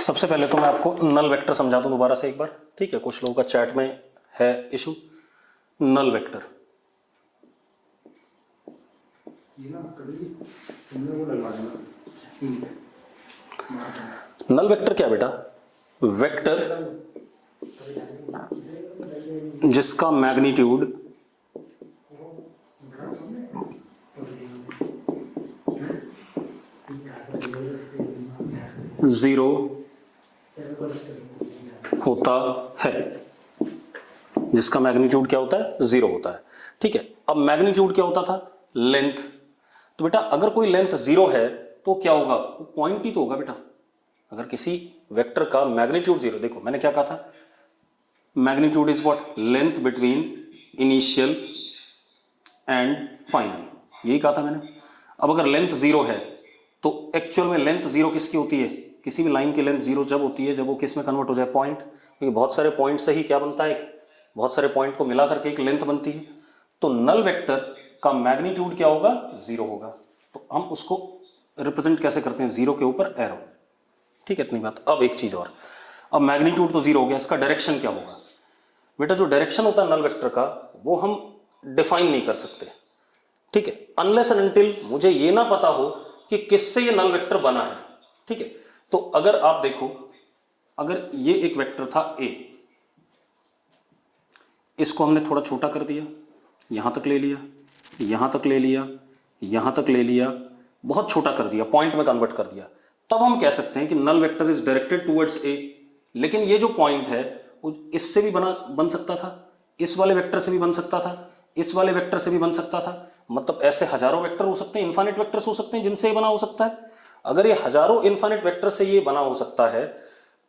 सबसे पहले तो मैं आपको नल वेक्टर समझा दूं दोबारा से एक बार, ठीक है। कुछ लोगों का चैट में है issue. Null vector, null vector क्या बेटा? वेक्टर जिसका मैग्नीट्यूड जीरो होता है, जिसका मैग्नीट्यूड क्या होता है? जीरो होता है, ठीक है। अब मैग्नीट्यूड क्या होता था? लेंथ। तो बेटा अगर कोई लेंथ जीरो है तो क्या होगा? वो पॉइंट ही तो होगा बेटा। अगर किसी वेक्टर का मैग्नीट्यूड जीरो, देखो मैंने क्या कहा था, magnitude is what? Length between initial and final, यही कहा था मैंने। अब अगर लेंथ जीरो है तो एक्चुअल में लेंथ जीरो किसकी होती है? किसी भी लाइन की लेंथ जीरो जब होती है जब वो किस में कन्वर्ट हो जाए? पॉइंट। क्योंकि बहुत सारे पॉइंट से ही क्या बनता है? बहुत सारे पॉइंट को मिला करके एक लेंथ बनती है। तो नल वेक्टर का मैग्नीट्यूड क्या होगा? जीरो होगा। तो हम उसको रिप्रेजेंट कैसे करते हैं? जीरो के ऊपर एरो, ठीक है। इतनी बात। अब एक चीज और, अब मैग्नीट्यूड तो जीरो हो गया, इसका डायरेक्शन क्या होगा? बेटा जो डायरेक्शन होता है नल वेक्टर का वो हम डिफाइन नहीं कर सकते, ठीक है, अनलेस एंड अनटिल मुझे ये ना पता हो कि किससे ये नल वेक्टर बना है, ठीक है। तो अगर आप देखो, अगर ये एक वेक्टर था ए, इसको हमने थोड़ा छोटा कर दिया, यहां तक ले लिया, यहां तक ले लिया, यहां तक ले लिया, बहुत छोटा कर दिया, पॉइंट में कन्वर्ट कर दिया, तब हम कह सकते हैं कि null vector is directed towards A. लेकिन ये जो पॉइंट है वो इससे भी बन सकता था, इस वाले वेक्टर से भी बन सकता था, इस वाले वेक्टर से भी बन सकता था। मतलब ऐसे हजारों वेक्टर हो सकते हैं, इनफाइनाइट वेक्टर्स हो सकते हैं जिनसे ये बना हो सकता है। अगर ये हजारों इनफाइनाइट वेक्टर से ये बना हो सकता है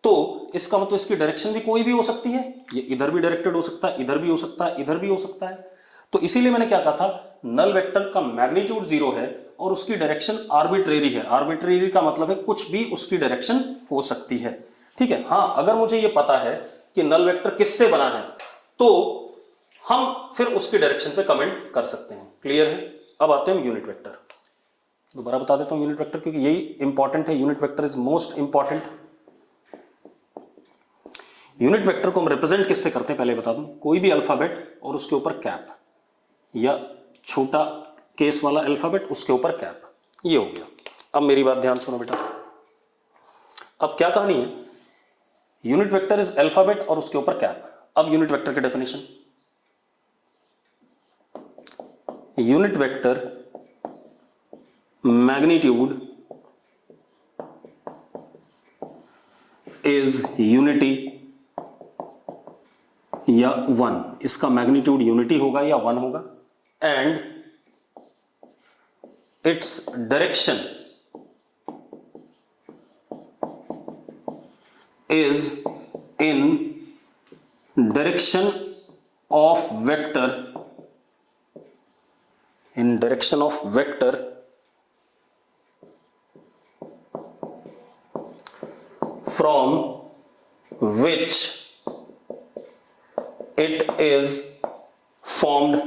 तो इसका मतलब इसकी डायरेक्शन भी कोई भी हो सकती है। ये इधर भी डायरेक्टेड हो सकता है, इधर भी हो सकता है, इधर भी हो सकता है। तो इसीलिए मैंने क्या कहा था, नल वेक्टर का मैग्नीट्यूड जीरो है और उसकी डायरेक्शन आर्बिट्रेरी है। आर्बिट्रेरी का मतलब है कुछ भी उसकी डायरेक्शन हो सकती है, ठीक है। हाँ, अगर मुझे ये पता है कि नल वेक्टर किससे बना है तो हम फिर उसकी डायरेक्शन पे कमेंट कर सकते हैं। क्लियर है? अब आते हैं यूनिट वेक्टर। दोबारा बता देता हूं यूनिट वेक्टर, क्योंकि यही इंपॉर्टेंट है। Unit vector is most important. Unit vector को हम रिप्रेजेंट किससे करते हैं पहले बता दूं, कोई भी अल्फाबेट और उसके ऊपर कैप, या छोटा केस वाला अल्फाबेट उसके ऊपर कैप, ये हो गया। अब मेरी बात ध्यान सुनो बेटा, अब क्या कहानी है, यूनिट वेक्टर इज अल्फाबेट और उसके ऊपर कैप। अब यूनिट वेक्टर की definition, unit vector magnitude is unity या वन, इसका मैग्नीट्यूड यूनिटी होगा या वन होगा, and its direction is in direction of vector, in direction of vector from which it is formed,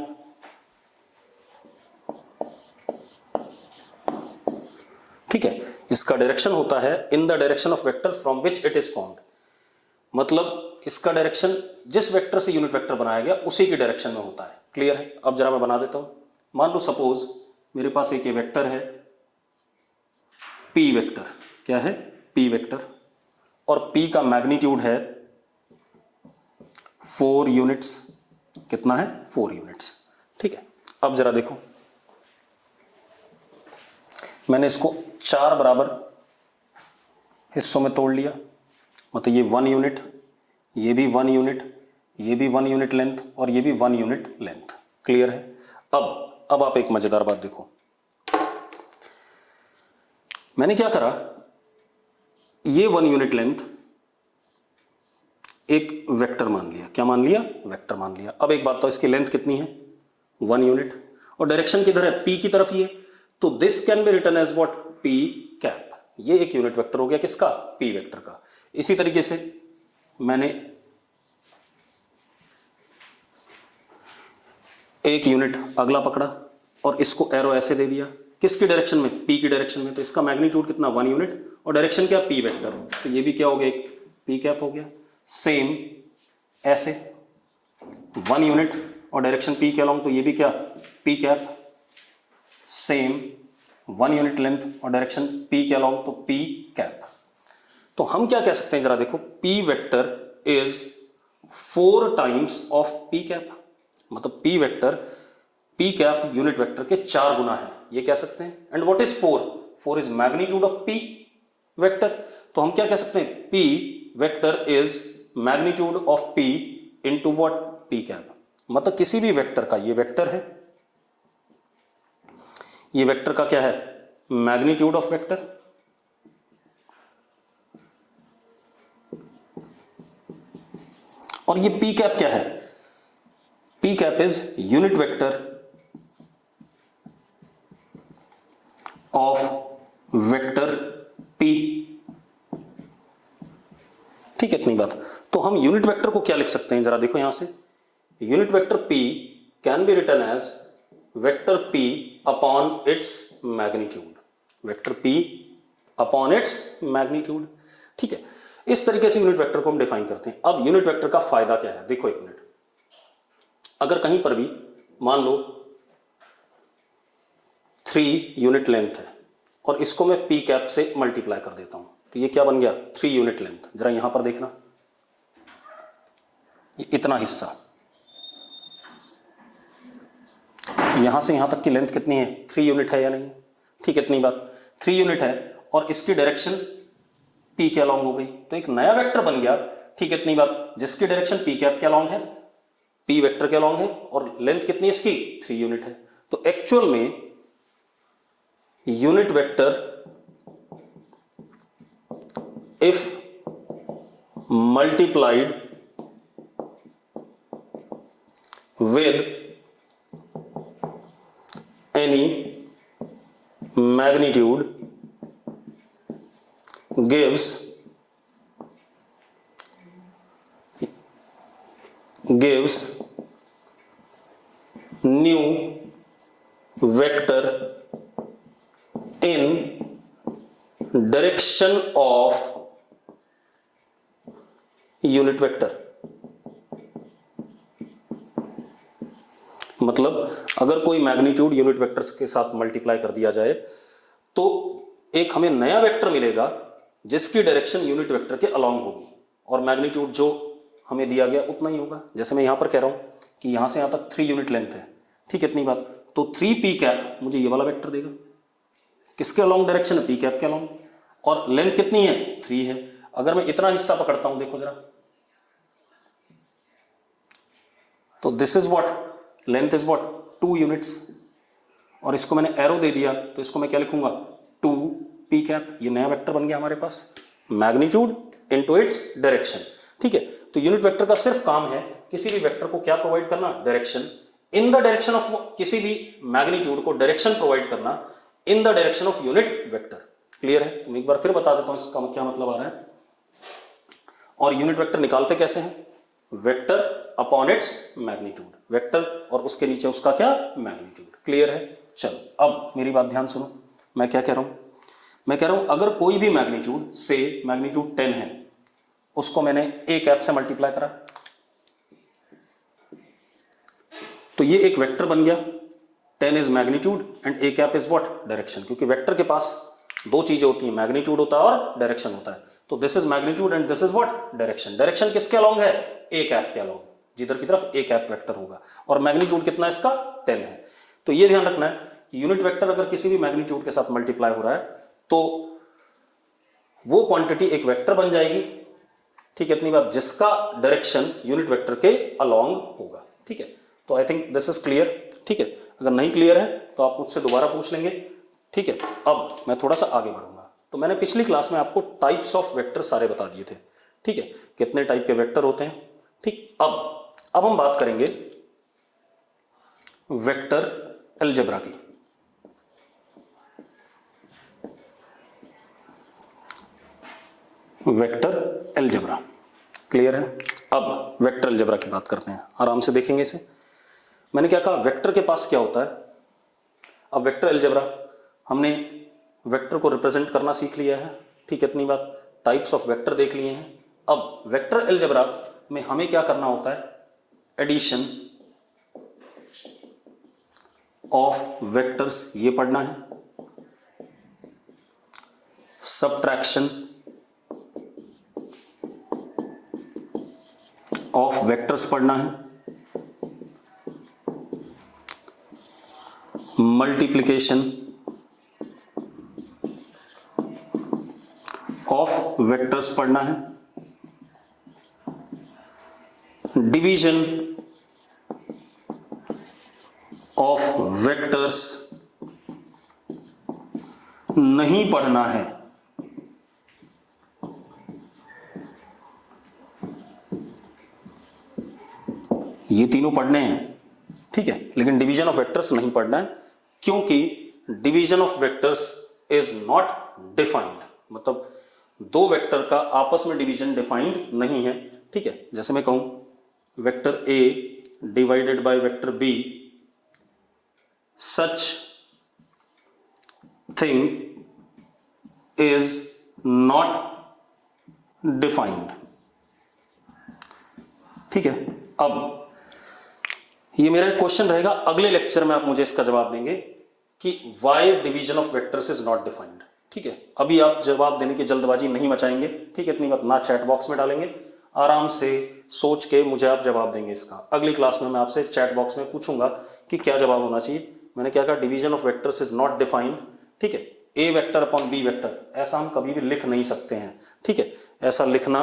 ठीक है। इसका डायरेक्शन होता है in the direction of vector from which it is formed, मतलब इसका डायरेक्शन जिस वेक्टर से यूनिट वेक्टर बनाया गया उसी की डायरेक्शन में होता है। क्लियर है? अब जरा मैं बना देता हूं। मान लो सपोज मेरे पास एक ये वेक्टर है पी वेक्टर, क्या है? पी वेक्टर, और पी का मैग्नीट्यूड है 4 यूनिट्स। कितना है? 4 यूनिट्स, ठीक है। अब जरा देखो, मैंने इसको 4 बराबर हिस्सों में तोड़ लिया, मतलब ये 1 यूनिट, ये भी 1 यूनिट, ये भी 1 यूनिट लेंथ और ये भी 1 यूनिट लेंथ। क्लियर है? अब आप एक मजेदार बात देखो, मैंने क्या करा, ये 1 यूनिट लेंथ एक वेक्टर मान लिया। क्या मान लिया? वेक्टर मान लिया। अब एक बात तो, इसकी लेंथ कितनी है? 1 यूनिट, और डायरेक्शन किधर है? पी की तरफ ही है। तो this can be written as what? P cap. ये एक यूनिट वेक्टर हो गया, किसका? पी वेक्टर का। इसी तरीके से मैंने एक यूनिट अगला पकड़ा और इसको एरो ऐसे दे दिया, किसकी डायरेक्शन में, p की डायरेक्शन में, तो इसका मैग्नीट्यूड कितना 1 यूनिट और डायरेक्शन क्या p वेक्टर, तो ये भी क्या हो गया, एक p कैप हो गया। सेम ऐसे 1 यूनिट और डायरेक्शन p के अलॉन्ग, तो ये भी क्या p cap. Same 1 unit length और डायरेक्शन p के अलॉन्ग, तो p कैप। तो हम क्या कह सकते हैं जरा देखो, p vector is 4 times of p cap, मतलब p vector p cap unit vector के 4 गुना है, ये कह सकते हैं। And what is 4, 4 is magnitude of p vector, तो हम क्या कह सकते हैं, p vector is magnitude of p into what, p cap. मतलब किसी भी वेक्टर का, ये वेक्टर है, ये वेक्टर का क्या है, मैग्नीट्यूड ऑफ वेक्टर, और ये p कैप क्या है, p cap is unit vector of vector p। ठीक है, इतनी बात। तो हम यूनिट वेक्टर को क्या लिख सकते हैं जरा देखो, यहां से unit vector p can be written as vector p upon its magnitude, vector p upon its magnitude. ठीक है, इस तरीके से यूनिट वेक्टर को हम डिफाइन करते हैं। अब यूनिट वेक्टर का फायदा क्या है, देखो एक मिनट, अगर कहीं पर भी मान लो 3 यूनिट लेंथ है और इसको मैं p कैप से मल्टीप्लाई कर देता हूं, तो ये क्या बन गया, 3 यूनिट लेंथ। जरा यहां पर देखना, ये इतना हिस्सा, यहां से यहां तक की लेंथ कितनी है, 3 यूनिट है या नहीं, ठीक है, इतनी बात, 3 यूनिट है और इसकी डायरेक्शन p के अलॉन्ग हो गई, तो एक नया वेक्टर बन गया। ठीक है, इतनी बात, जिसकी डायरेक्शन p कैप के अलॉन्ग है, p वेक्टर के अलॉन्ग है, और लेंथ कितनी है इसकी, 3 यूनिट है। तो एक्चुअल में unit vector if multiplied with any magnitude gives new vector in direction of unit vector। मतलब अगर कोई मैग्नीट्यूड यूनिट वेक्टर्स के साथ मल्टीप्लाई कर दिया जाए तो एक हमें नया वेक्टर मिलेगा जिसकी डायरेक्शन यूनिट वेक्टर के अलॉन्ग होगी, और मैग्नीट्यूड जो हमें दिया गया उतना ही होगा। जैसे मैं यहां पर कह रहा हूं कि यहां से यहां तक 3 यूनिट लेंथ है, ठीक है, इतनी बात, तो 3p कैप मुझे ये वाला वेक्टर देगा, किसके अलॉन्ग डायरेक्शन है, p कैप के अलॉन्ग, और लेंथ कितनी है, 3 है। अगर मैं इतना हिस्सा पकड़ता हूं, देखो जरा, तो this is what, length is what, 2 units, और इसको मैंने एरो दे दिया, तो इसको मैं क्या लिखूंगा, 2p कैप। ये नया वेक्टर बन गया हमारे पास, मैग्नीट्यूड इनटू इट्स डायरेक्शन। ठीक है, तो यूनिट वेक्टर का सिर्फ काम है किसी भी वेक्टर को क्या प्रोवाइड करना, direction in the direction of, किसी भी मैग्नीट्यूड को डायरेक्शन प्रोवाइड करना in the direction of unit vector. Clear है? तो मैं एक बार फिर बता देता हूं इसका क्या मतलब आ रहा है। और यूनिट वेक्टर निकालते कैसे हैं, vector upon its magnitude, vector और उसके नीचे उसका क्या, मैग्नीट्यूड। क्लियर है? चलो अब मेरी बात ध्यान सुनो, मैं क्या कह रहा हूं, मैं कह रहा हूं अगर कोई भी मैग्नीट्यूड, से मैग्नीट्यूड 10 है, उसको मैंने a कैप से मल्टीप्लाई करा, तो ये एक वेक्टर बन गया, 10 is magnitude and a cap is what, direction. क्योंकि वेक्टर के पास दो चीजें होती हैं, मैग्नीट्यूड होता है और डायरेक्शन होता है। तो this is magnitude and this is what, direction. Direction किसके अलॉन्ग है, a कैप के अलॉन्ग, जिधर की तरफ a कैप वेक्टर होगा, और मैग्नीट्यूड कितना है इसका, 10 है। तो ये ध्यान रखना है कि यूनिट वेक्टर अगर किसी भी मैग्नीट्यूड के साथ मल्टीप्लाई हो रहा है तो वो क्वांटिटी एक वेक्टर बन जाएगी, ठीक है, इतनी बात, जिसका डायरेक्शन यूनिट वेक्टर के अलॉन्ग होगा। ठीक है, तो I think this is clear. ठीक है, अगर नहीं क्लियर है तो आप मुझसे दोबारा पूछ लेंगे। ठीक है, अब मैं थोड़ा सा आगे बढ़ूंगा। तो मैंने पिछली क्लास में आपको टाइप्स ऑफ वेक्टर सारे बता दिए थे, ठीक है, कितने टाइप के वेक्टर होते हैं। ठीक, अब हम बात करेंगे वेक्टर अलजेब्रा की। वेक्टर अलजेब्रा, क्लियर है? अब वेक्टर अलजेब्रा की बात करते हैं, आराम से देखेंगे इसे। मैंने क्या कहा, वेक्टर के पास क्या होता है। अब वेक्टर अलजेब्रा, हमने वेक्टर को रिप्रेजेंट करना सीख लिया है, ठीक है, इतनी बात। टाइप्स ऑफ वेक्टर देख लिए हैं। अब वेक्टर अलजेब्रा में हमें क्या करना होता है, एडिशन ऑफ वेक्टर्स ये पढ़ना है, सबट्रैक्शन ऑफ वेक्टर्स पढ़ना है, मल्टीप्लिकेशन ऑफ वेक्टर्स पढ़ना है, डिवीजन ऑफ वेक्टर्स नहीं पढ़ना है। ये तीनों पढ़ने हैं, ठीक है, लेकिन डिवीजन ऑफ वेक्टर्स नहीं पढ़ना है, क्योंकि division of vectors is not defined, मतलब दो वेक्टर का आपस में डिवीजन डिफाइंड नहीं है, ठीक है। जैसे मैं कहूं vector A divided by vector B, such thing is not defined, ठीक है। अब ये मेरा क्वेश्चन रहेगा, अगले लेक्चर में आप मुझे इसका जवाब देंगे कि why division of vectors is not defined, ठीक है। अभी आप जवाब देने की जल्दबाजी नहीं मचाएंगे, ठीक है, इतनी बात ना चैट बॉक्स में डालेंगे, आराम से सोच के मुझे आप जवाब देंगे इसका। अगली क्लास में मैं आपसे चैट बॉक्स में पूछूंगा कि क्या जवाब होना चाहिए। मैंने क्या कहा, division of vectors is not defined, ठीक है। ए वेक्टर अपॉन बी वेक्टर, ऐसा हम कभी भी लिख नहीं सकते हैं, ठीक है, ऐसा लिखना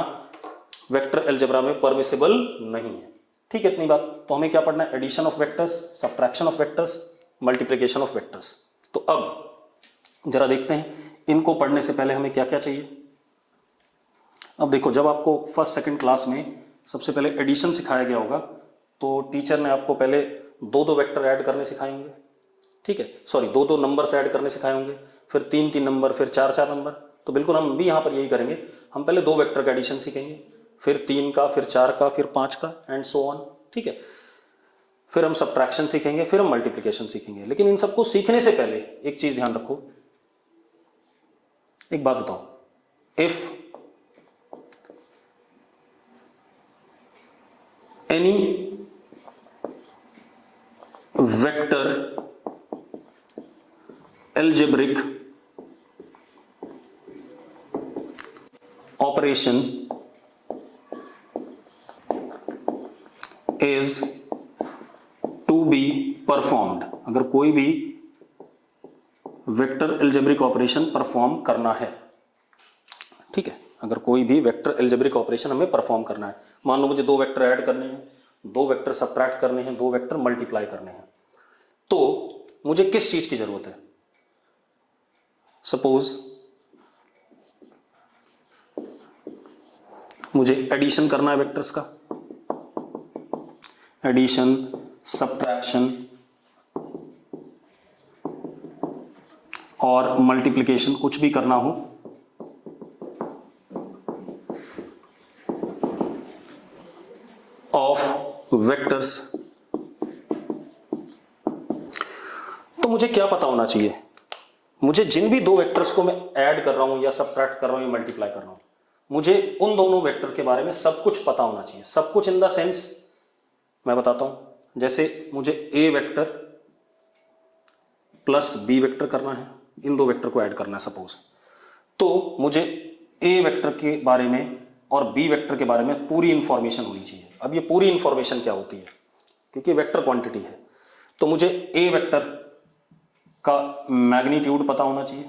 वेक्टर अलजेब्रा में परमिसिबल नहीं है, ठीक है, इतनी बात। तो हमें क्या पढ़ना है, addition of vectors, subtraction of vectors, multiplication of vectors. तो अब जरा देखते हैं इनको पढ़ने से पहले हमें क्या क्या चाहिए। अब देखो, जब आपको फर्स्ट सेकंड क्लास में सबसे पहले एडिशन सिखाया गया होगा, तो टीचर ने आपको पहले दो दो वेक्टर ऐड करने सिखाए होंगे, ठीक है, सॉरी, दो दो नंबर्स ऐड करने सिखाए होंगे, फिर तीन तीन नंबर, फिर चार चार नंबर। तो बिल्कुल हम भी यहाँ पर यही करेंगे, हम पहले दो वेक्टर का एडिशन सीखेंगे, फिर तीन का, फिर चार का, फिर पांच का, एंड सो ऑन, ठीक है। फिर हम सबट्रैक्शन सीखेंगे, फिर हम मल्टीप्लिकेशन सीखेंगे। लेकिन इन सबको सीखने से पहले एक चीज ध्यान रखो, एक बात बताओ, if any vector algebraic operation is to be performed, अगर कोई भी वेक्टर अलजेब्रिक ऑपरेशन परफॉर्म करना है, ठीक है, अगर कोई भी वेक्टर अलजेब्रिक ऑपरेशन हमें परफॉर्म करना है, मान लो मुझे दो वेक्टर ऐड करने हैं, दो वेक्टर सबट्रैक्ट करने हैं, दो वेक्टर मल्टीप्लाई करने हैं, तो मुझे किस चीज की जरूरत है। सपोज मुझे एडिशन करना है वेक्टर्स का, एडिशन, सबट्रैक्शन और मल्टीप्लिकेशन, कुछ भी करना हो, ऑफ वेक्टर्स, तो मुझे क्या पता होना चाहिए, मुझे जिन भी दो वेक्टर्स को मैं ऐड कर रहा हूं या सबट्रैक्ट कर रहा हूं या मल्टीप्लाई कर रहा हूं, मुझे उन दोनों वेक्टर के बारे में सब कुछ पता होना चाहिए। सब कुछ इन द सेंस, मैं बताता हूं, जैसे मुझे ए वेक्टर प्लस बी वेक्टर करना है, इन दो वेक्टर को ऐड करना है सपोज, तो मुझे ए वेक्टर के बारे में और बी वेक्टर के बारे में पूरी इंफॉर्मेशन होनी चाहिए। अब ये पूरी इंफॉर्मेशन क्या होती है, क्योंकि वेक्टर क्वांटिटी है, तो मुझे ए वेक्टर का मैग्नीट्यूड पता होना चाहिए,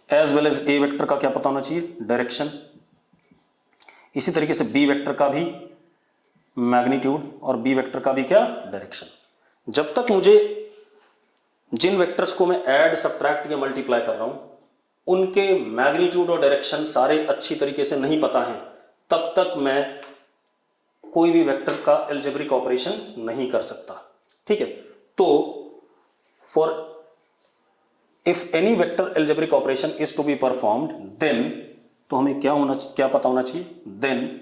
as well as A vector का क्या पता होना चाहिए, डायरेक्शन। इसी तरीके से बी वेक्टर का भी मैग्नीट्यूड और बी वेक्टर का भी क्या, डायरेक्शन। जब तक मुझे जिन वेक्टर्स को मैं ऐड, सबट्रैक्ट या मल्टीप्लाई कर रहा हूं उनके मैग्नीट्यूड और डायरेक्शन सारे अच्छी तरीके से नहीं पता है, तब तक मैं कोई भी वेक्टर का अलजेब्रिक ऑपरेशन नहीं कर सकता, ठीक है। तो for if any vector algebraic operation is to be performed, then, तो हमें क्या पता होना चाहिए, then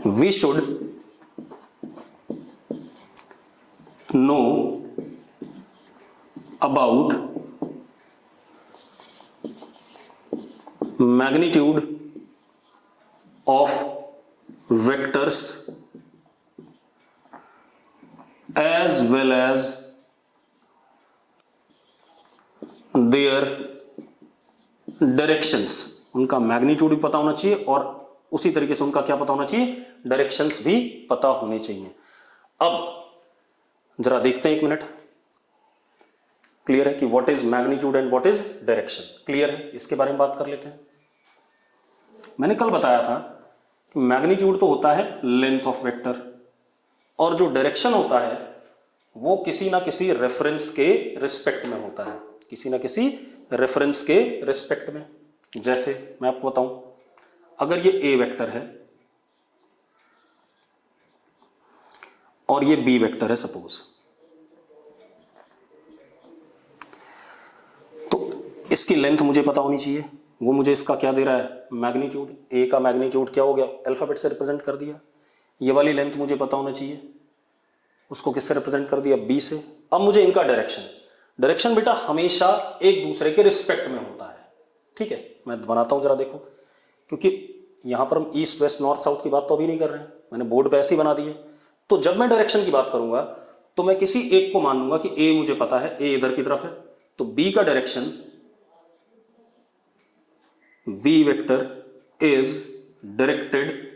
we should know about magnitude of vectors as well as their directions। उनका मैग्नीट्यूड भी पता होना चाहिए और उसी तरीके से उनका क्या पता होना चाहिए, डायरेक्शंस भी पता होने चाहिए। अब जरा देखते हैं, एक मिनट। क्लियर है कि what is magnitude and what is direction? Clear है, इसके बारे में बात कर लेते हैं। मैंने कल बताया था कि मैग्नीट्यूड तो होता है लेंथ ऑफ वेक्टर, और जो डायरेक्शन होता है वो किसी ना किसी रेफरेंस के रिस्पेक्ट में होता है, किसी ना किसी रेफरेंस के रिस्पेक्ट में। जैसे मैं आपको बताऊं, अगर ये ए वेक्टर है और ये बी वेक्टर है सपोज, तो इसकी लेंथ मुझे पता होनी चाहिए। वो मुझे इसका क्या दे रहा है, मैग्नीट्यूड। ए का मैग्नीट्यूड क्या हो गया, अल्फाबेट से रिप्रेजेंट कर दिया। ये वाली लेंथ मुझे पता होना चाहिए, उसको किससे रिप्रेजेंट कर दिया, बी से। अब मुझे इनका डायरेक्शन, डायरेक्शन बेटा हमेशा एक दूसरे के रिस्पेक्ट में होता है। ठीक है, मैं बनाता हूं जरा देखो, क्योंकि यहां पर हम ईस्ट वेस्ट नॉर्थ साउथ की बात तो अभी नहीं कर रहे हैं, मैंने बोर्ड पे ऐसे ही बना दिए। तो जब मैं डायरेक्शन की बात करूंगा तो मैं किसी एक को मान लूंगा कि ए मुझे पता है, ए इधर की तरफ है, तो बी का direction, B vector is directed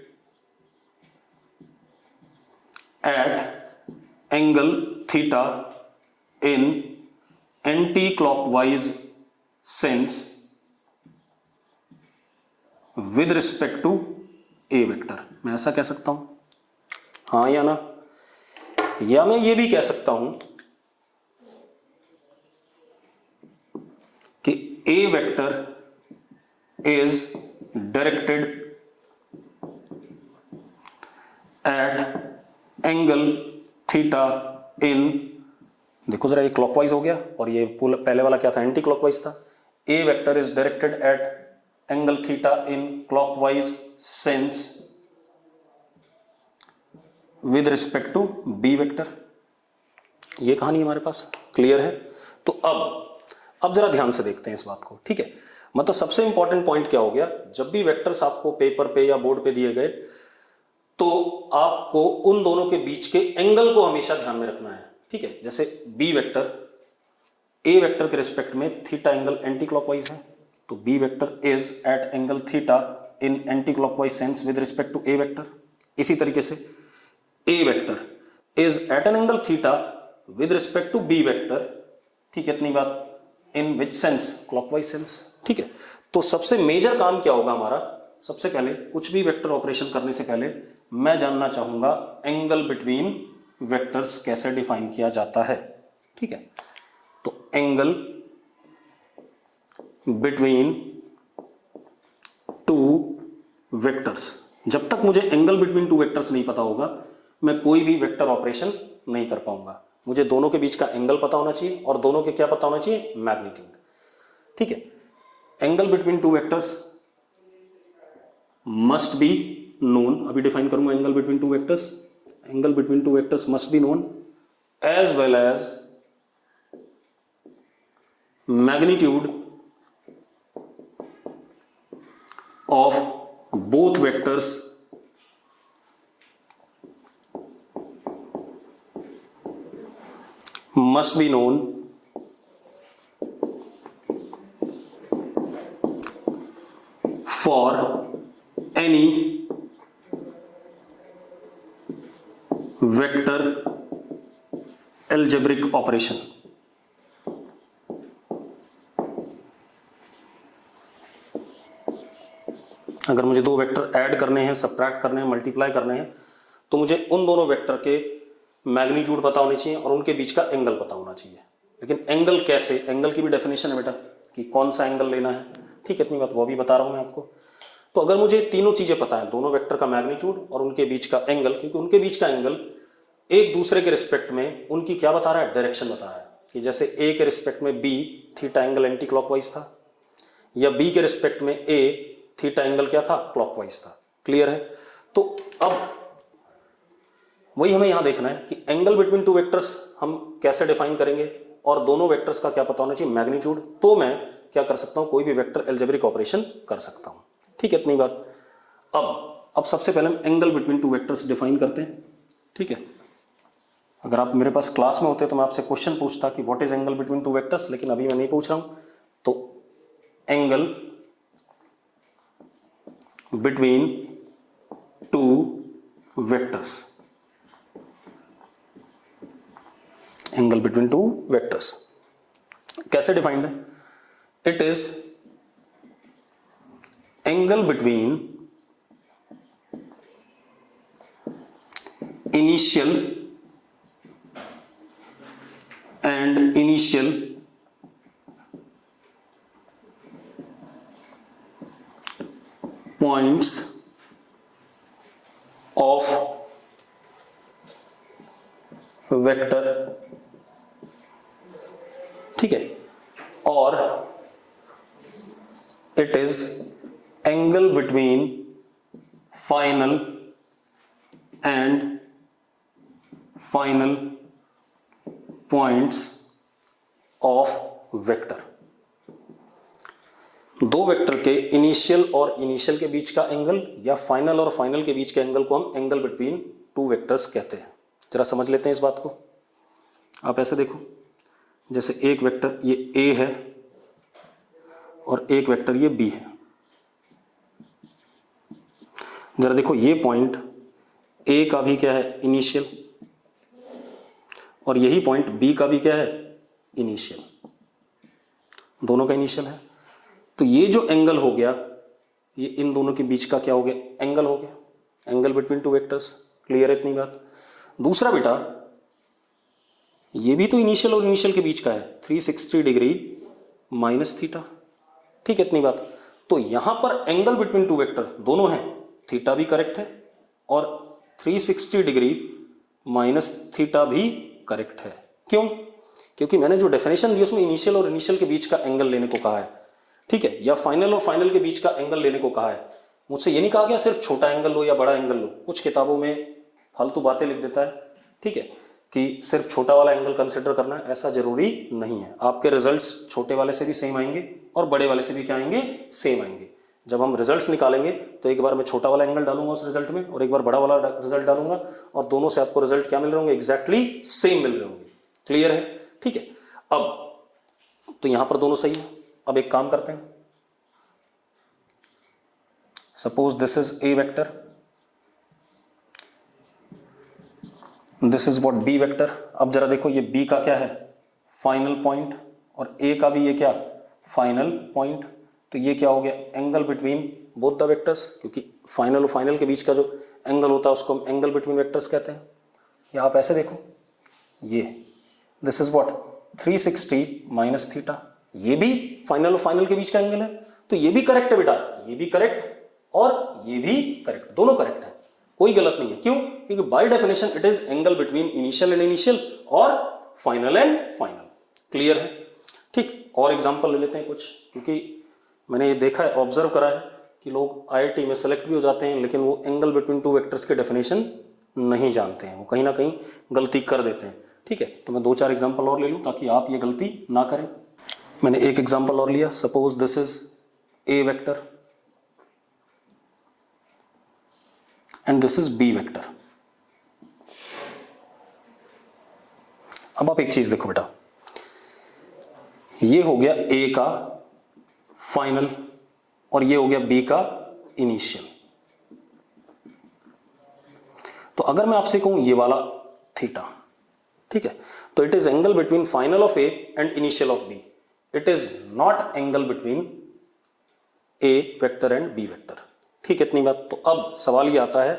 at angle theta in anti clockwise sense with respect to A vector. मैं ऐसा कह सकता हूं, हाँ या ना? या मैं ये भी कह सकता हूं कि A vector is directed at angle theta in, देखो जरा, ये क्लॉकवाइज हो गया और ये पहले वाला क्या था, एंटी क्लॉकवाइज था। A vector is directed at angle theta in clockwise sense with respect to B vector. ये कहानी हमारे पास क्लियर है। तो अब जरा ध्यान से देखते हैं इस बात को। ठीक है, मतलब सबसे इंपॉर्टेंट पॉइंट क्या हो गया, जब भी वेक्टर्स आपको पेपर पे या बोर्ड पे दिए गए तो आपको उन दोनों के बीच के एंगल को हमेशा ध्यान में रखना है। ठीक है, जैसे बी वेक्टर ए वेक्टर के रिस्पेक्ट में थीटा एंगल एंटी क्लॉकवाइज है, तो B vector is at angle theta in anti clockwise sense with respect to A vector. इसी तरीके से A vector is at an angle theta with respect to B vector. ठीक है, इतनी बात, in which sense, clockwise sense. ठीक है, तो सबसे मेजर काम क्या होगा हमारा, सबसे पहले कुछ भी वेक्टर ऑपरेशन करने से पहले मैं जानना चाहूंगा एंगल बिटवीन वेक्टर्स कैसे डिफाइन किया जाता है। ठीक है, तो एंगल बिटवीन टू वेक्टर्स, जब तक मुझे एंगल बिटवीन टू वेक्टर्स नहीं पता होगा मैं कोई भी वेक्टर ऑपरेशन नहीं कर पाऊंगा। मुझे दोनों के बीच का एंगल पता होना चाहिए और दोनों के क्या पता होना चाहिए, मैग्नीट्यूड। ठीक है, angle between two vectors must be known. अभी डिफाइन करूंगा angle between two vectors. Angle between two vectors must be known as well as magnitude of both vectors must be known for any vector algebraic operation। अगर मुझे दो vector add करने हैं, subtract करने हैं, multiply करने हैं, तो मुझे उन दोनों वेक्टर के मैग्नीट्यूड पता होनी चाहिए और उनके बीच का एंगल पता होना चाहिए। लेकिन एंगल कैसे, एंगल की भी डेफिनेशन है बेटा कि कौन सा एंगल लेना है। ठीक है, इतनी बात वो भी बता रहा हूं मैं आपको। तो अगर मुझे तीनों चीजें पता है, दोनों वेक्टर का मैग्नीट्यूड और उनके बीच का एंगल, क्योंकि उनके बीच का एंगल एक दूसरे के रिस्पेक्ट में उनकी क्या बता रहा है, डायरेक्शन बता रहा है। कि जैसे ए के रिस्पेक्ट में B theta angle anti clockwise था, या बी के रिस्पेक्ट में ए थीटा एंगल क्या था, क्लॉकवाइज था। क्लियर है। तो अब वही हमें यहां देखना है कि एंगल बिटवीन टू वेक्टर्स हम कैसे डिफाइन करेंगे और दोनों वेक्टर्स का क्या पता होना चाहिए, मैग्नीट्यूड। तो मैं क्या कर सकता हूं, कोई भी वेक्टर अलजेब्रिक ऑपरेशन कर सकता हूं। ठीक है, इतनी बात। अब सबसे पहले हम angle between two vectors define करते हैं। ठीक है, अगर आप मेरे पास क्लास में होते तो मैं आपसे क्वेश्चन पूछता कि what is angle between two vectors, लेकिन अभी मैं नहीं पूछ रहा हूं। तो angle between two vectors, angle between two vectors कैसे डिफाइंड है? It is angle between initial and initial points of vector. ठीक है, और it is angle between final and final points of vector. दो वेक्टर के इनिशियल और initial के बीच का एंगल या फाइनल और फाइनल के बीच के एंगल को हम एंगल बिटवीन टू वेक्टर्स कहते हैं। जरा समझ लेते हैं इस बात को। आप ऐसे देखो, जैसे एक वेक्टर ये ए है और एक वेक्टर ये बी है। जरा देखो, ये पॉइंट ए का भी क्या है, इनिशियल, और यही पॉइंट बी का भी क्या है, इनिशियल। दोनों का इनिशियल है। तो ये जो एंगल हो गया, ये इन दोनों के बीच का क्या हो गया, एंगल हो गया, angle between two vectors. Clear है इतनी बात? दूसरा बेटा, ये भी तो इनिशियल और इनिशियल के बीच का है, 360 डिग्री माइनस थीटा। ठीक है, इतनी बात। तो यहां पर एंगल बिटवीन टू वेक्टर दोनों हैं, थीटा भी करेक्ट है और 360 डिग्री माइनस थीटा भी करेक्ट है। क्यों? क्योंकि मैंने जो डेफिनेशन दी उसमें इनिशियल और इनिशियल के बीच का एंगल लेने को कहा है। ठीक है, या फाइनल और फाइनल के बीच का एंगल लेने को कहा है। मुझसे ये नहीं कहा गया सिर्फ छोटा एंगल लो या बड़ा एंगल लो। कुछ किताबों में फालतू बातें लिख देता है, ठीक है, कि सिर्फ छोटा वाला एंगल कंसिडर करना है। ऐसा जरूरी नहीं है। आपके रिजल्ट्स छोटे वाले से भी सेम आएंगे और बड़े वाले से भी क्या आएंगे, सेम आएंगे। जब हम रिजल्ट्स निकालेंगे तो एक बार मैं छोटा वाला एंगल डालूंगा उस रिजल्ट में और एक बार बड़ा वाला रिजल्ट डालूंगा, और दोनों से आपको रिजल्ट क्या मिल रहे होंगे, एग्जैक्टली सेम मिल रहे होंगे। क्लियर है? ठीक है, अब तो यहां पर दोनों सही है। अब एक काम करते हैं, suppose this is A vector, this is what B vector. अब जरा देखो, ये बी का क्या है, फाइनल पॉइंट, और ए का भी ये क्या, फाइनल पॉइंट। तो ये क्या हो गया, angle between both the vectors, क्योंकि फाइनल और फाइनल के बीच का जो एंगल होता है उसको हम एंगल बिटवीन वेक्टर्स कहते हैं। या आप ऐसे देखो, ये this is what 360 minus theta, ये भी फाइनल और फाइनल के बीच का एंगल है। तो ये भी करेक्ट है बेटा, ये भी करेक्ट और ये भी करेक्ट, दोनों करेक्ट है, कोई गलत नहीं है। क्यों? क्योंकि by definition it is angle between initial and initial और फाइनल एंड फाइनल। क्लियर है? ठीक, और एग्जांपल ले लेते हैं कुछ, क्योंकि मैंने ये देखा है, ऑब्जर्व करा है कि लोग आईआईटी में सेलेक्ट भी हो जाते हैं लेकिन वो एंगल बिटवीन टू वेक्टर्स के डेफिनेशन नहीं जानते हैं, वो कहीं ना कहीं गलती कर देते हैं। ठीक है, तो मैं दो चार एग्जांपल और ले लूं ताकि आप ये गलती ना करें। मैंने एक एग्जांपल और लिया, suppose this is A vector and this is B vector. अब आप एक चीज देखो बेटा, ये हो गया ए का फाइनल और ये हो गया बी का इनिशियल। तो अगर मैं आपसे कहूं ये वाला थीटा, ठीक है, तो it is angle between final of A and initial of B. It is not angle between A vector and B vector. ठीक है, इतनी बात। तो अब सवाल ये आता है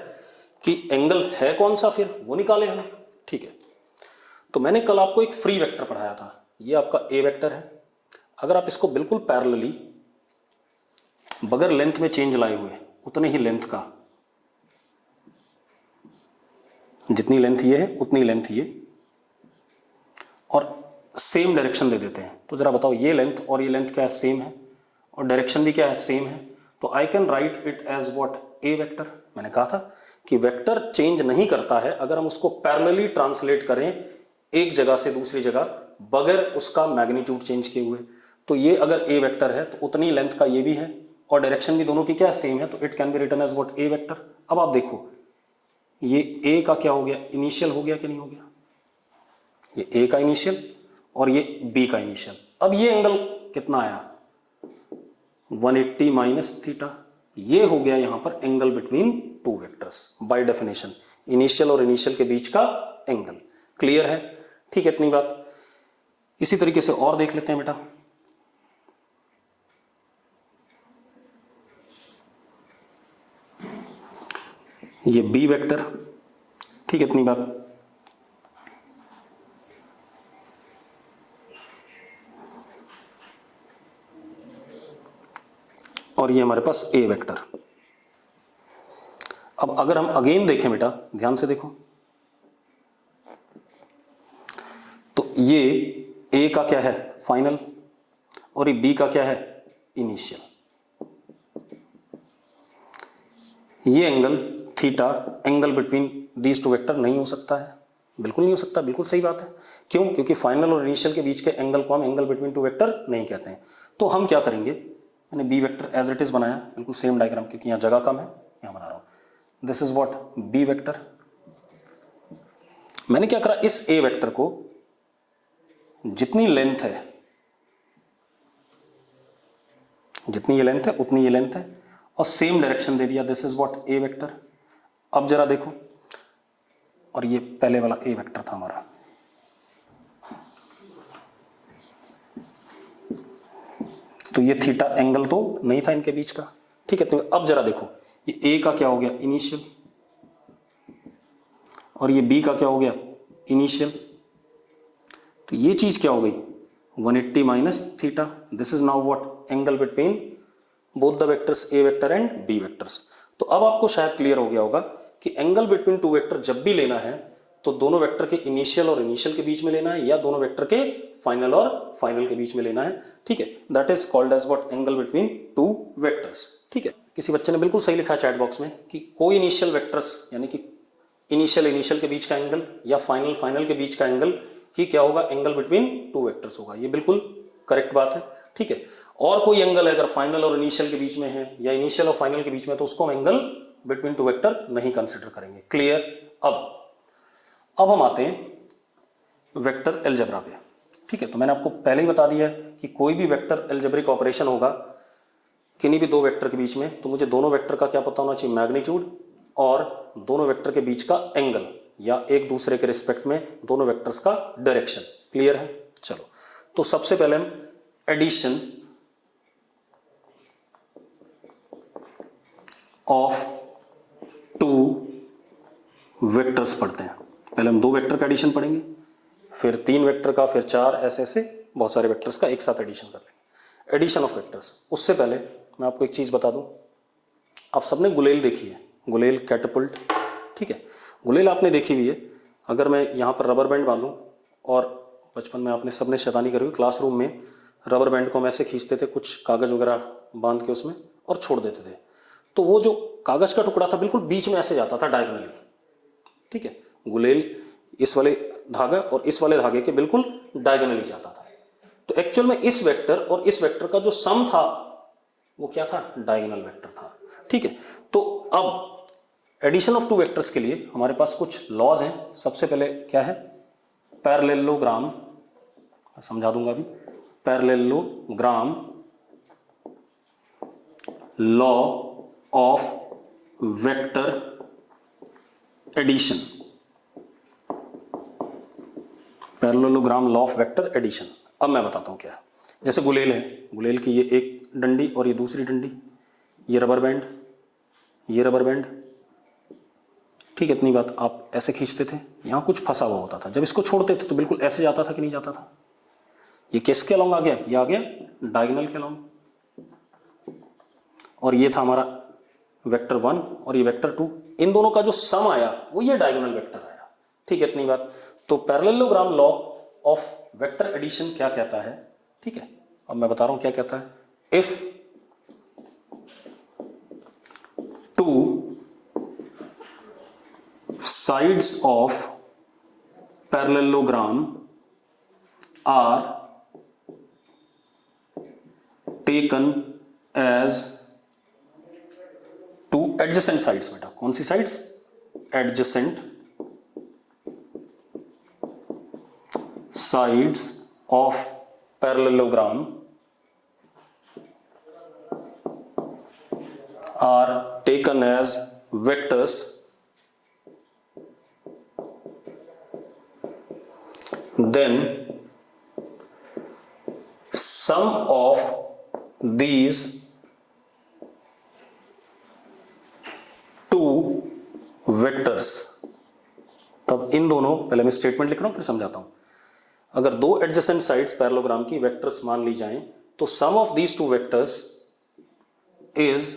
कि एंगल है कौन सा, फिर वो निकालें हम। ठीक है, तो मैंने कल आपको एक फ्री वेक्टर पढ़ाया था, ये आपका ए वेक्टर है। अगर आप इसको बिल्कुल पैरेलली बगैर लेंथ में चेंज लाए हुए, उतने ही लेंथ का, जितनी लेंथ ये है उतनी लेंथ ये, और सेम डायरेक्शन दे देते हैं, तो जरा बताओ ये लेंथ और ये लेंथ क्या है, सेम है, और डायरेक्शन भी क्या है, सेम है। तो I can write it as what, A vector. मैंने कहा था कि वेक्टर चेंज नहीं करता है अगर हम उसको पैरेलली ट्रांसलेट करें एक जगह से दूसरी जगह बगैर उसका मैग्नीट्यूड चेंज किए हुए। तो ये अगर ए वेक्टर है तो उतनी लेंथ का ये भी है और डायरेक्शन भी दोनों की क्या सेम है, तो it can be written as what, A vector. अब आप देखो ये ए का क्या हो गया, इनिशियल हो गया कि नहीं हो गया, ये ए का इनिशियल और ये बी का इनिशियल। अब ये एंगल कितना आया, 180 माइनस थीटा, ये हो गया यहां पर angle between two vectors by definition, initial और इनिशियल के बीच का एंगल। क्लियर है, ठीक है इतनी बात। इसी तरीके से और देख लेते हैं बेटा, ये बी वेक्टर, ठीक है इतनी बात। और ये हमारे पास ए वेक्टर। अब अगर हम अगेन देखें बेटा, ध्यान से देखो, तो ये ए का क्या है फाइनल और ये बी का क्या है इनिशियल। ये angle theta angle between these two vector नहीं हो सकता है, बिल्कुल नहीं हो सकता, बिल्कुल सही बात है। क्यों, क्योंकि फाइनल और इनिशियल के बीच के एंगल को हम एंगल बिटवीन टू वेक्टर नहीं कहते हैं। तो हम क्या करेंगे, मैंने B vector as it is बनाया, बिल्कुल सेम डायग्राम, क्योंकि यहां जगह कम है यहां बना रहा हूं। This is what B vector. मैंने क्या करा, इस ए वेक्टर को जितनी लेंथ है, जितनी ये लेंथ है उतनी ये लेंथ है और सेम डायरेक्शन दे दिया, this is what A vector. अब जरा देखो, और ये पहले वाला ए वेक्टर था हमारा, तो ये थीटा एंगल तो नहीं था इनके बीच का, ठीक है। तो अब जरा देखो, ये ए का क्या हो गया इनिशियल और ये बी का क्या हो गया इनिशियल, तो ये चीज क्या हो गई 180 minus theta. This is now what angle between both the vectors A vector and B vectors. तो अब आपको शायद क्लियर हो गया होगा कि एंगल बिटवीन टू वेक्टर जब भी लेना है तो दोनों वेक्टर के इनिशियल और इनिशियल के बीच में लेना है या दोनों वेक्टर के फाइनल और फाइनल के बीच में लेना है, ठीक है। That is called as what angle between two vectors, ठीक है। किसी बच्चे ने बिल्कुल सही लिखा है चैट बॉक्स में कि कोई इनिशियल वेक्टर्स यानी कि इनिशियल के बीच का एंगल या फाइनल के बीच का एंगल ही क्या होगा, एंगल बिटवीन टू वेक्टर्स होगा। ये बिल्कुल करेक्ट बात है, ठीक है। और कोई एंगल अगर फाइनल और इनिशियल के बीच में है या इनिशियल और फाइनल के बीच में, तो उसको हम एंगल बिटवीन टू वेक्टर नहीं कंसिडर करेंगे। क्लियर। अब हम आते हैं वेक्टर अलजेब्रा पे, ठीक है। तो मैंने आपको पहले ही बता दिया है कि कोई भी वेक्टर अलजेब्रिक ऑपरेशन होगा किन्हीं भी दो वेक्टर के बीच में, तो मुझे दोनों वेक्टर का क्या पता होना चाहिए, मैग्नीट्यूड, और दोनों वेक्टर के बीच का एंगल या एक दूसरे के रिस्पेक्ट में दोनों वेक्टर्स का डायरेक्शन। क्लियर है। चलो, तो सबसे पहले हम एडिशन ऑफ टू वेक्टर्स पढ़ते हैं। पहले हम दो वेक्टर का एडिशन पढ़ेंगे, फिर तीन वेक्टर का, फिर चार, ऐसे ऐसे बहुत सारे वेक्टर्स का एक साथ एडिशन कर लेंगे। Addition of vectors. उससे पहले मैं आपको एक चीज बता दूं, आप सबने गुलेल देखी है, गुलेल कैटपुल्ट, ठीक है। गुलेल आपने देखी हुई है। अगर मैं यहाँ पर रबर बैंड बांधूं, और बचपन में आपने सबने शैतानी करी हुई, क्लासरूम में रबर बैंड को हम ऐसे खींचते थे, कुछ कागज वगैरह बांध के उसमें और छोड़ देते थे, तो वो जो कागज का टुकड़ा था बिल्कुल बीच में ऐसे जाता था डायगोनली, ठीक है। गुलेल इस वाले धागा और इस वाले धागे के बिल्कुल डायगोनली जाता था। तो एक्चुअल में इस वेक्टर और इस वेक्टर का जो सम था वो क्या था, डायगोनल वेक्टर था, ठीक है। तो अब एडिशन ऑफ टू वेक्टर्स के लिए हमारे पास कुछ लॉज हैं। सबसे पहले क्या है, पैरेललोग्राम, समझा दूंगा अभी। Parallelogram law of vector addition, parallelogram law of vector addition. अब मैं बताता हूं क्या है। जैसे गुलेल है, गुलेल की ये एक डंडी और ये दूसरी डंडी, ये रबर बैंड, ये रबर बैंड, ठीक है। इतनी बात, आप ऐसे खींचते थे, यहां कुछ फंसा हुआ होता था, जब इसको छोड़ते थे तो बिल्कुल ऐसे जाता था कि नहीं जाता था, ये किसके अलॉन्ग आ गया, ये आ गया डायगोनल के अलॉन्ग। और ये था हमारा वेक्टर 1 और ये वेक्टर 2, इन दोनों का जो सम आया वो ये डायगोनल वेक्टर आया, ठीक है। इतनी बात। तो parallelogram law of vector addition क्या कहता है, ठीक है। अब मैं बता रहा हूं क्या कहता है। If two sides of parallelogram are taken as two adjacent sides। बेटा कौन सी sides? Adjacent sides of parallelogram are taken as vectors then sum of these two vectors। तब इन दोनों, पहले मैं स्टेटमेंट लिख रहा हूं फिर समझाता हूं। अगर दो एडजेसेंट साइड्स पैरेललोग्राम की वेक्टर्स मान ली जाएं तो sum of these two vectors is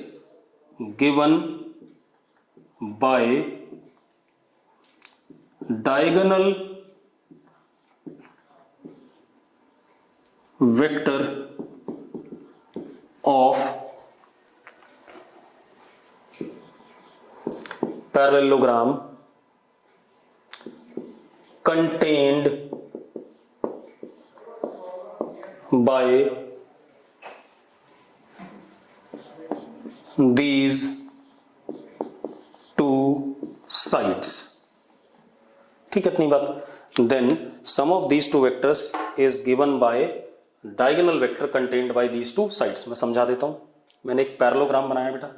given by diagonal vector of parallelogram contained by these two sides। ठीक है इतनी बात। Then sum of these two vectors is given by diagonal vector contained by these two sides. मैं समझा देता हूं। मैंने एक पैरेललोग्राम बनाया बेटा,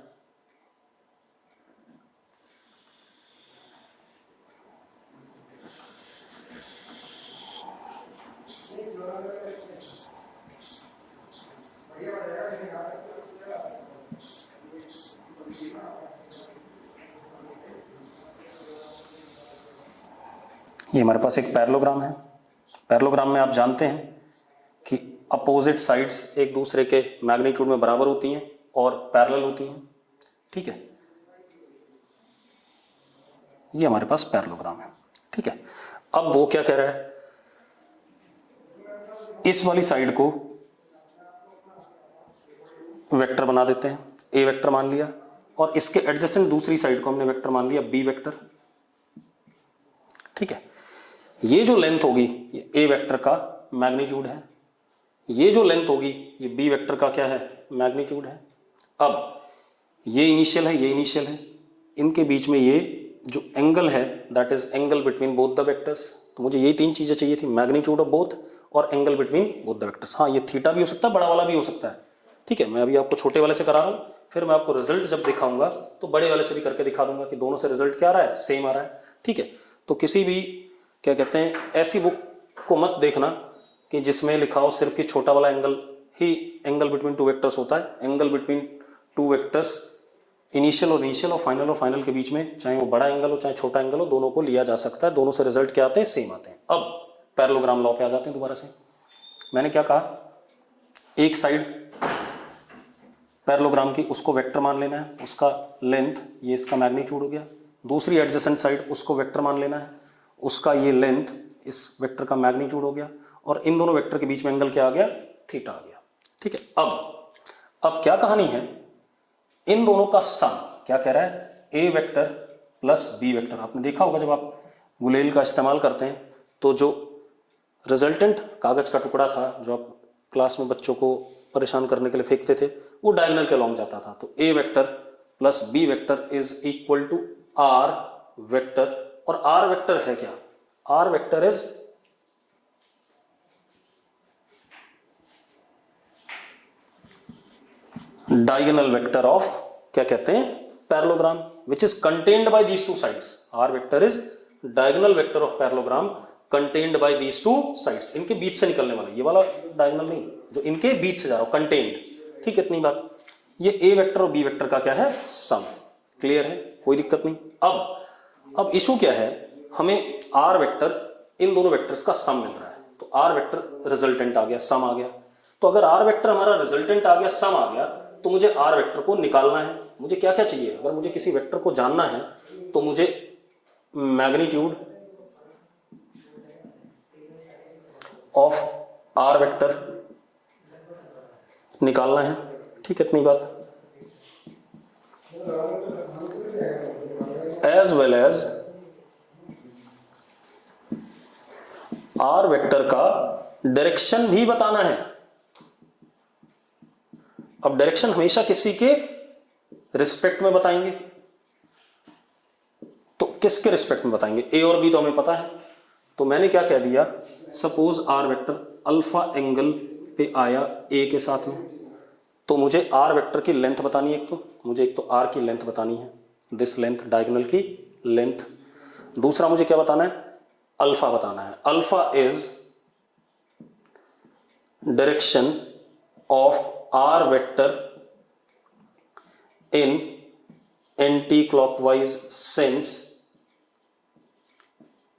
ये हमारे पास एक पैरेललोग्राम है। पैरेललोग्राम में आप जानते हैं कि अपोजिट साइड्स एक दूसरे के मैग्नीट्यूड में बराबर होती हैं और पैरेलल होती हैं। ठीक है, ये हमारे पास पैरेललोग्राम है। ठीक है, अब वो क्या कह रहा है, इस वाली साइड को वेक्टर बना देते हैं, ए वेक्टर मान लिया, और इसके एडजेसेंट दूसरी साइड को हमने वेक्टर मान लिया बी वेक्टर। ठीक है, ये जो लेंथ होगी ये ए वेक्टर का मैग्नीट्यूड है, ये जो लेंथ होगी ये बी वेक्टर का क्या है, मैग्नीट्यूड है। अब ये इनिशियल है, ये इनिशियल है, इनके बीच में ये जो एंगल है that is angle between both the vectors. तो मुझे ये तीन चीजें चाहिए थी, मैग्नीट्यूड ऑफ बोथ और angle between both the vectors. हाँ, ये थीटा भी हो सकता है, बड़ा वाला भी हो सकता है। ठीक है, मैं अभी आपको छोटे वाले से करा रहा हूं, फिर मैं आपको रिजल्ट जब दिखाऊंगा तो बड़े वाले से भी करके दिखा दूंगा कि दोनों से रिजल्ट क्या आ रहा है, सेम आ रहा है। ठीक है, तो किसी भी क्या कहते हैं ऐसी बुक को मत देखना कि जिसमें लिखा हो सिर्फ कि छोटा वाला एंगल ही एंगल बिटवीन टू वेक्टर्स होता है। Angle between two vectors initial और फाइनल के बीच में, चाहे वो बड़ा एंगल हो चाहे छोटा एंगल हो, दोनों को लिया जा सकता है। दोनों से रिजल्ट क्या आते हैं, सेम आते हैं। अब पैरेललोग्राम लॉ पे आ जाते हैं दोबारा से। मैंने क्या कहा, एक साइड पैरेललोग्राम की उसको वेक्टर मान लेना है, उसका लेंथ ये इसका मैग्नीट्यूड हो गया। दूसरी एडजेसेंट साइड उसको वेक्टर मान लेना है, उसका ये लेंथ इस वेक्टर का मैग्नीट्यूड हो गया, और इन दोनों वेक्टर के बीच में एंगल क्या आ गया, थीटा आ गया। ठीक है, अब क्या कहानी है, इन दोनों का सम क्या कह रहा है, ए वेक्टर प्लस बी वेक्टर। आपने देखा होगा जब आप गुलेल का इस्तेमाल करते हैं तो जो रिजल्टेंट कागज का टुकड़ा था जो आप क्लास में बच्चों को परेशान करने के लिए फेंकते थे, वो डायगोनल के अलॉन्ग जाता था। तो A vector plus B vector is equal to R vector, और आर वेक्टर है क्या, R vector is diagonal vector of क्या कहते हैं, parallelogram, which is contained by these two sides. R vector is diagonal vector of parallelogram contained by these two sides. इनके बीच से निकलने वाला, ये वाला डायगोनल नहीं, जो इनके बीच से जा रहा हो, कंटेन्ड। ठीक है, इतनी बात। ये ए वेक्टर और बी वेक्टर का क्या है, सम। क्लियर है, कोई दिक्कत नहीं। अब इशू क्या है, हमें आर वेक्टर इन दोनों वेक्टर्स का सम मिल रहा है। तो आर वेक्टर रिजल्टेंट आ गया, सम आ गया। तो अगर आर वेक्टर हमारा रिजल्टेंट आ गया, सम आ गया, तो मुझे आर वेक्टर को निकालना है। मुझे क्या क्या चाहिए, अगर मुझे किसी वेक्टर को जानना है तो मुझे मैग्नीट्यूड ऑफ आर वेक्टर निकालना है। ठीक है, इतनी बात। As well as R vector का डायरेक्शन भी बताना है। अब डायरेक्शन हमेशा किसी के रिस्पेक्ट में बताएंगे, तो किसके रिस्पेक्ट में बताएंगे? ए और बी तो हमें पता है, तो मैंने क्या कह दिया, suppose R vector alpha angle पे आया ए के साथ में, तो मुझे आर वेक्टर की लेंथ बतानी है। मुझे एक तो आर की लेंथ बतानी है, दिस लेंथ, डायगोनल की लेंथ। दूसरा मुझे क्या बताना है? अल्फा बताना है। Alpha is direction of are vector in anti clockwise sense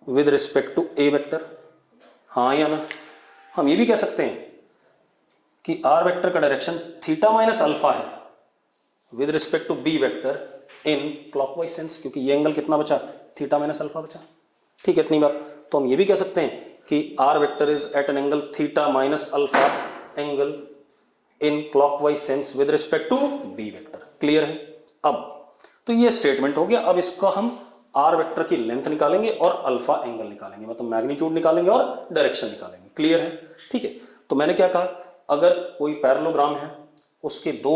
with respect to A vector. हाँ या ना? हम ये भी कह सकते हैं कि आर वेक्टर का डायरेक्शन थीटा माइनस अल्फा है with respect to B vector in clockwise sense, क्योंकि ये एंगल कितना बचा? थीटा माइनस अल्फा बचा। ठीक है, इतनी बात। तो हम ये भी कह सकते हैं कि R vector is at an angle theta minus alpha angle in clockwise sense with respect to B vector. Clear है? अब तो ये स्टेटमेंट हो गया। अब इसका हम आर वेक्टर की लेंथ निकालेंगे और अल्फा एंगल निकालेंगे, मतलब मैग्नीट्यूड निकालेंगे और डायरेक्शन निकालेंगे। क्लियर है? ठीक है, तो मैंने क्या कहा, अगर कोई पैरेललोग्राम है, उसके दो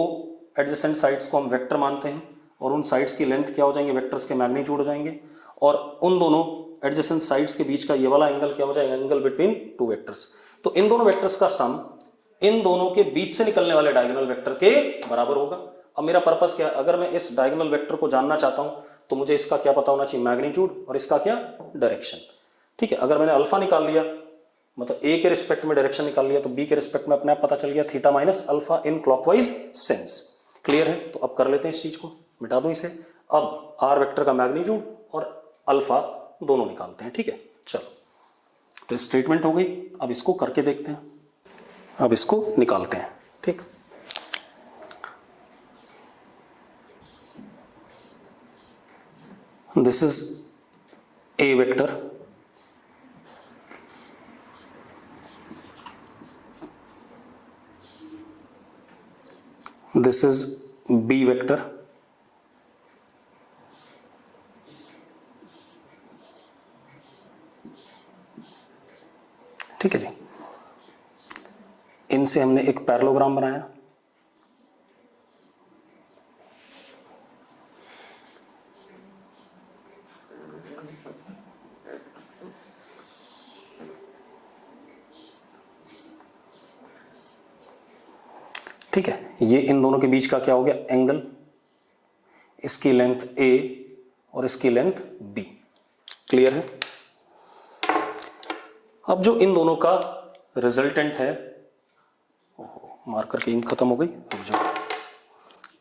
एडजेसेंट साइड्स को हम वेक्टर मानते हैं और उन साइड्स की लेंथ क्या हो जाएंगे? वेक्टर्स के मैग्नीट्यूड हो जाएंगे, और उन दोनों एडजेसेंट साइड्स के बीच का ये वाला एंगल क्या हो जाएगा? Angle between two vectors. तो इन दोनों वेक्टर्स का सम इन दोनों के बीच से निकलने वाले डायगोनल वेक्टर के बराबर होगा। अब मेरा पर्पस क्या है? अगर मैं इस डायगोनल वेक्टर को जानना चाहता हूं तो मुझे इसका क्या पता होना चाहिए? मैग्नीट्यूड, और इसका क्या? डायरेक्शन। ठीक है, अगर मैंने अल्फा निकाल लिया, मतलब ए के रिस्पेक्ट में डायरेक्शन निकाल लिया, तो बी के रिस्पेक्ट में अपने आप पता चल गया थीटा माइनस अल्फा इन क्लॉकवाइज सेंस। क्लियर है? तो अब कर लेते हैं इस चीज को, मिटा दूं इसे। अब आर वेक्टर का मैग्नीट्यूड और अल्फा दोनों निकालते हैं। ठीक है, चलो, तो स्टेटमेंट हो गई। अब इसको करके देखते हैं, अब इसको निकालते हैं। ठीक, this is A vector, this is B vector, ठीक है जी। इनसे हमने एक पैरेललोग्राम बनाया, ठीक है। ये इन दोनों के बीच का क्या हो गया? एंगल, इसकी लेंथ A और इसकी लेंथ B। क्लियर है? अब जो इन दोनों का रिजल्टेंट है, ओहो मार्कर की इंक खत्म हो गई, रुक जाओ।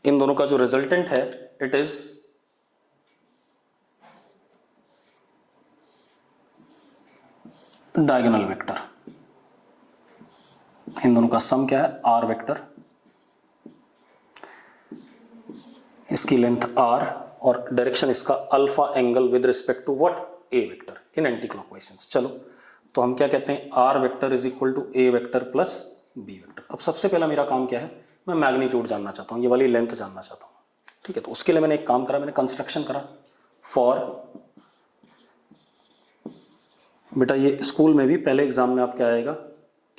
इन दोनों का जो रिजल्टेंट है, इट इज डायगोनल वेक्टर। इन दोनों का सम क्या है? आर वेक्टर, इसकी लेंथ r और डायरेक्शन इसका alpha angle with respect to what? A vector in anti clockwise sense. चलो, तो हम क्या कहते हैं? R vector is equal to A vector plus B vector. अब सबसे पहला मेरा काम क्या है? मैं मैग्नीट्यूड जानना चाहता हूं, ये वाली लेंथ जानना चाहता हूं। ठीक है, तो उसके लिए मैंने एक काम करा, मैंने कंस्ट्रक्शन करा फॉर, बेटा ये स्कूल में भी पहले एग्जाम में आप क्या आएगा?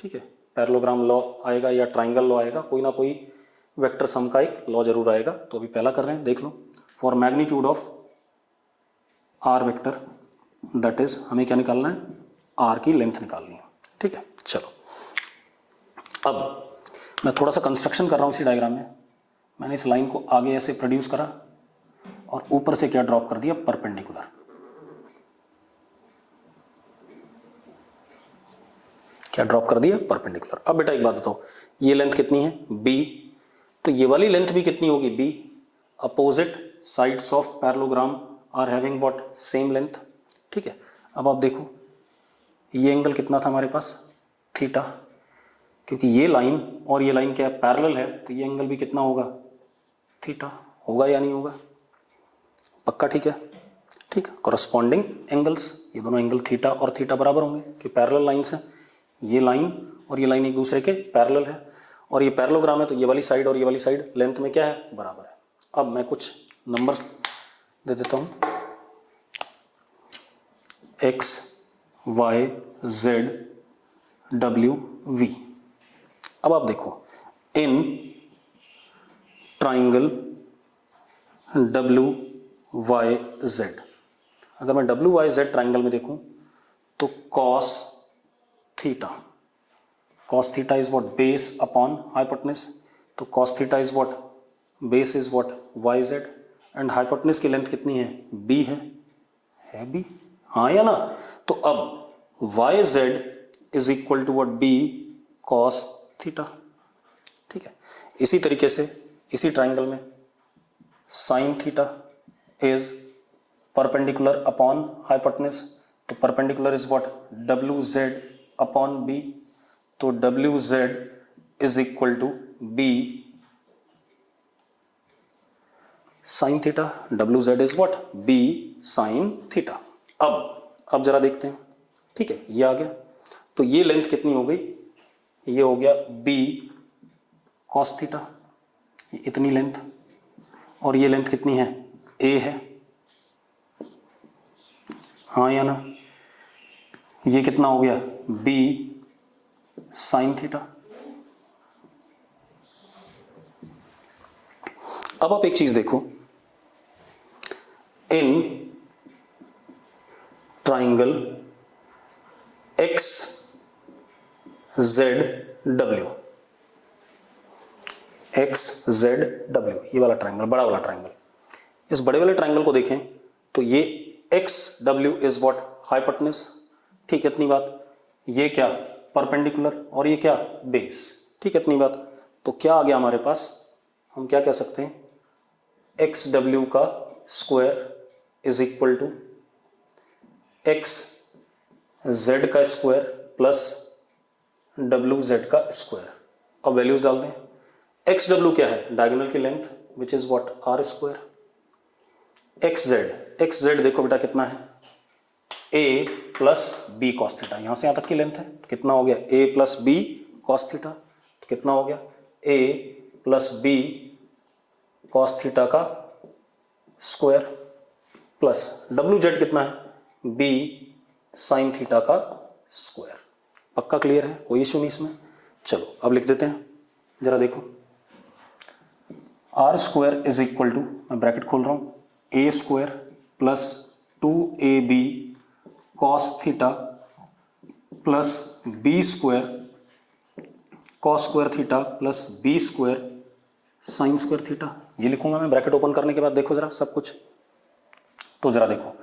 ठीक है, पैरेललोग्राम लॉ आएगा या ट्राइंगल लॉ आएगा, कोई ना कोई वेक्टर सम का एक लॉ जरूर आएगा। तो अभी पहला कर रहे हैं, देख लो। For magnitude of are vector, that is हमें क्या निकालना है? आर की लेंथ निकालनी है। ठीक है, चलो, अब मैं थोड़ा सा कंस्ट्रक्शन कर रहा हूं इसी डायग्राम में। मैंने इस लाइन को आगे ऐसे प्रोड्यूस करा और ऊपर से क्या ड्रॉप कर दिया? परपेंडिकुलर। क्या ड्रॉप कर दिया? परपेंडिकुलर। अब बेटा एक बात बताओ, ये लेंथ कितनी है? b, तो ये वाली लेंथ भी कितनी होगी? b। Opposite sides of parallelogram are having what? Same length. ठीक है, अब आप देखो ये एंगल कितना था हमारे पास? थीटा, क्योंकि ये लाइन और ये लाइन क्या है? पैरेलल है, तो ये एंगल भी कितना होगा? थीटा। होगा या नहीं होगा? पक्का? ठीक है, ठीक है। कॉरस्पॉन्डिंग एंगल्स, ये दोनों एंगल थीटा और थीटा बराबर होंगे कि पैरेलल लाइंस हैं। ये लाइन और ये लाइन एक दूसरे के पैरेलल है, और ये पैरेललोग्राम है, तो ये वाली साइड और ये वाली साइड लेंथ में क्या है? बराबर है। अब मैं कुछ नंबर्स दे देता हूं, x, Y Z W V. अब आप देखो in triangle W Y Z, अगर मैं डब्ल्यू वाई जेड ट्राइंगल में देखूं तो cos theta is what base upon hypotenuse, तो cos theta is what base is what Y Z, and hypotenuse की लेंथ कितनी है बी है बी, हाँ या ना। तो अब Y Z is equal to what B cos theta, ठीक है। इसी तरीके से इसी ट्राइंगल में sine theta is perpendicular upon hypotenuse, तो perpendicular is what W Z upon B, तो W Z is equal to B sine theta, W Z is what B sine theta. अब जरा देखते हैं, ठीक है, ये आ गया। तो ये लेंथ कितनी हो गई, ये हो गया बी कॉस थीटा, इतनी लेंथ, और ये लेंथ कितनी है ए है, हाँ या ना। ये कितना हो गया बी साइन थीटा। अब आप एक चीज देखो, in triangle x z W, x z W, ये वाला ट्राइंगल, बड़ा वाला ट्राइंगल, इस बड़े वाले ट्राइंगल को देखें तो ये x W is what hypotenuse, ठीक है, इतनी बात। ये क्या परपेंडिकुलर, और ये क्या बेस, ठीक है, इतनी बात। तो क्या आ गया हमारे पास, हम क्या कह सकते हैं, एक्स डब्ल्यू का square is equal to x z का स्क्वायर प्लस डब्ल्यू जेड का स्क्वायर। अब वैल्यूज डाल दें, एक्स डब्ल्यू क्या है डायगोनल की length which is what r square, x z देखो बेटा कितना है a plus b cos theta, यहां से यहां तक की लेंथ है, कितना हो गया ए प्लस बी कॉस थीटा, कितना हो गया ए प्लस बी कॉस थीटा का स्क्वायर प्लस डब्ल्यू जेड कितना है बी साइन थीटा का स्क्वायर। पक्का क्लियर है, कोई इश्यू नहीं इसमें। चलो अब लिख देते हैं, जरा देखो, R square is equal to, मैं ब्रैकेट खोल रहा हूं, A square plus 2ab cos theta plus B square cos square theta plus B square sine square theta. ये लिखूंगा मैं ब्रैकेट ओपन करने के बाद, देखो जरा सब कुछ। तो जरा देखो,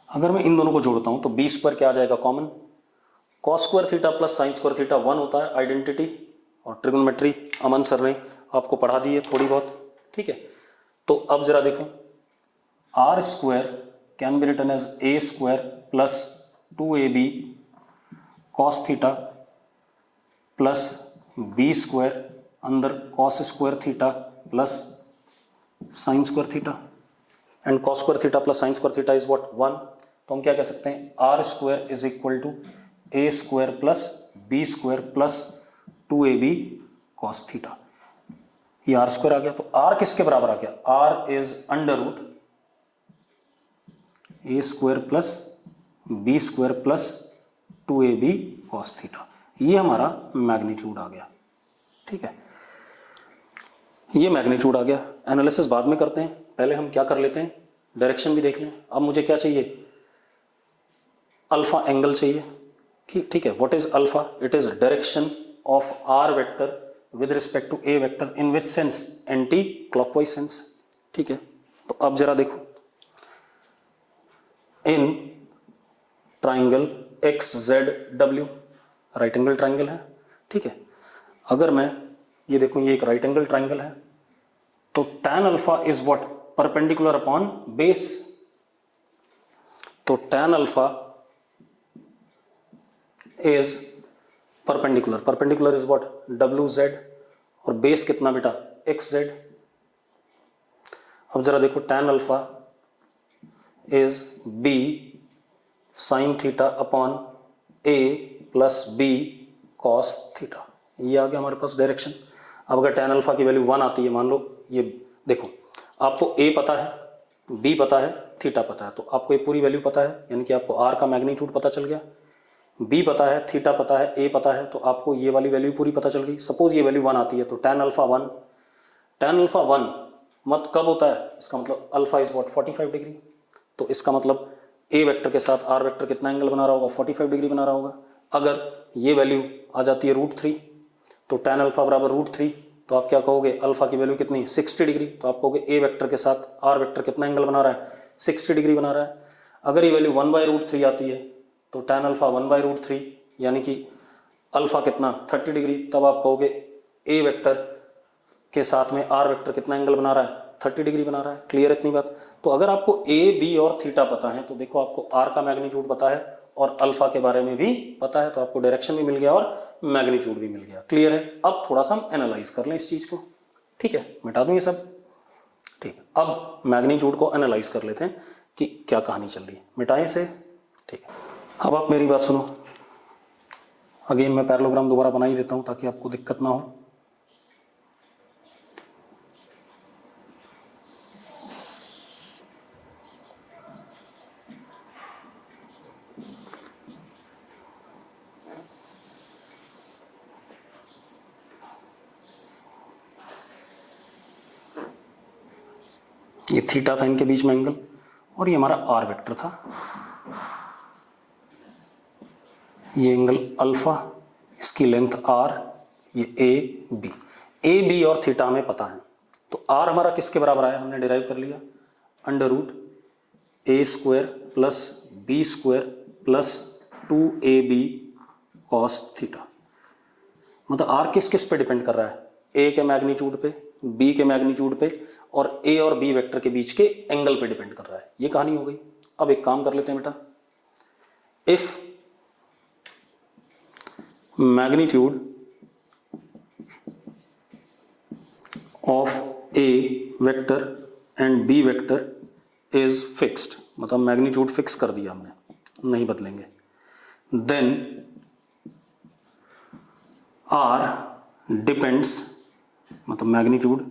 अगर मैं इन दोनों को जोड़ता हूं तो बी स्क्वायर क्या आ जाएगा common, cos square theta plus sine square theta 1 होता है आइडेंटिटी, और ट्रिग्नोमेट्री अमन सर ने आपको पढ़ा दी है थोड़ी बहुत, ठीक है। तो अब जरा देखो, R square can be written as A square plus 2ab cos theta plus B square अंदर cos square theta plus sine square theta, and cos square theta plus sine square theta is what 1। तो हम क्या कह सकते हैं, R square is equal to A square plus B square plus 2ab cos theta. ये R square आ गया, तो आर किसके बराबर आ गया, are is under root a square plus B square plus 2ab cos theta. ये हमारा मैग्नीट्यूड आ गया, ठीक है, ये मैग्नीट्यूड आ गया। एनालिसिस बाद में करते हैं, पहले हम क्या कर लेते हैं, डायरेक्शन भी देख लें। अब मुझे क्या चाहिए, अल्फा एंगल चाहिए, ठीक है। What is alpha, it is direction of are vector with respect to A vector in which sense, anti clockwise sense, ठीक है। तो अब जरा देखो, इन ट्राइंगल एक्स जेड डब्ल्यू, राइट एंगल ट्राइंगल है, ठीक है। अगर मैं ये देखूं, ये एक राइट एंगल ट्राइंगल है, तो tan alpha is what perpendicular upon base, तो tan alpha is perpendicular is what W z, और बेस कितना बेटा एक्स जेड। अब जरा देखो, tan alpha is b sine theta upon a plus b cos theta. ये आ गया हमारे पास डायरेक्शन। अब अगर tan अल्फा की वैल्यू 1 आती है, मान लो ये देखो, आपको a पता है, b पता है, थीटा पता है, तो आपको ये पूरी वैल्यू पता है, यानी कि आपको r का मैग्नीट्यूड पता चल गया। बी पता है, थीटा पता है, ए पता है, तो आपको ये वाली वैल्यू पूरी पता चल गई। सपोज ये वैल्यू 1 आती है तो tan अल्फा 1, tan अल्फा 1 मत कब होता है, इसका मतलब अल्फा इज व्हाट 45 डिग्री। तो इसका मतलब ए वेक्टर के साथ आर वेक्टर कितना एंगल बना रहा होगा, 45 डिग्री बना रहा होगा। अगर ये वैल्यू आ जाती है √3 तो tan अल्फा बराबर √3, तो आप क्या कहोगे, अल्फा की वैल्यू कितनी 60 डिग्री, तो आप कहोगे ए वेक्टर के साथ आर वेक्टर कितना एंगल बना रहा है, 60 डिग्री बना रहा है। अगर ये वैल्यू 1/√3 आती है तो tan अल्फा 1/√3 यानी कि अल्फा कितना 30 डिग्री, तब आप कहोगे ए वेक्टर के साथ में आर वेक्टर कितना एंगल बना रहा है, 30 डिग्री बना रहा है। क्लियर इतनी बात। तो अगर आपको ए बी और थीटा पता है तो देखो आपको आर का मैग्नीट्यूड पता है और अल्फा के बारे में भी पता है, तो आपको डायरेक्शन भी मिल गया और मैग्नीट्यूड भी मिल गया। क्लियर है। अब थोड़ा सा हम एनालाइज कर लें इस चीज को। ठीक है, मिटा दूं ये सब। ठीक है, अब मैग्नीट्यूड को एनालाइज कर लेते हैं कि क्या कहानी चल रही है। मिटाएं इसे। ठीक है, अब आप मेरी बात सुनो। अगेन मैं पैरेललोग्राम दोबारा बना ही देता हूं ताकि आपको दिक्कत ना हो। ये थीटा था इनके बीच में एंगल, और ये हमारा आर वेक्टर था। ये एंगल अल्फा, इसकी लेंथ आर, ये ए बी और थीटा हमें पता है। तो आर हमारा किसके बराबर आया, हमने डिराइव कर लिया, √a² plus b² plus 2ab cos theta. मतलब आर किस किस पे डिपेंड कर रहा है, ए के मैग्नीट्यूड पे, बी के मैग्नीट्यूड पे, और ए और बी वेक्टर के बीच के एंगल पे डिपेंड कर रहा है। ये कहानी हो गई। अब एक काम कर लेते हैं बेटा, if magnitude of a vector and B vector is fixed, मतलब मैग्नीट्यूड फिक्स कर दिया हमने, नहीं बदलेंगे, देन आर डिपेंड्स, मतलब मैग्नीट्यूड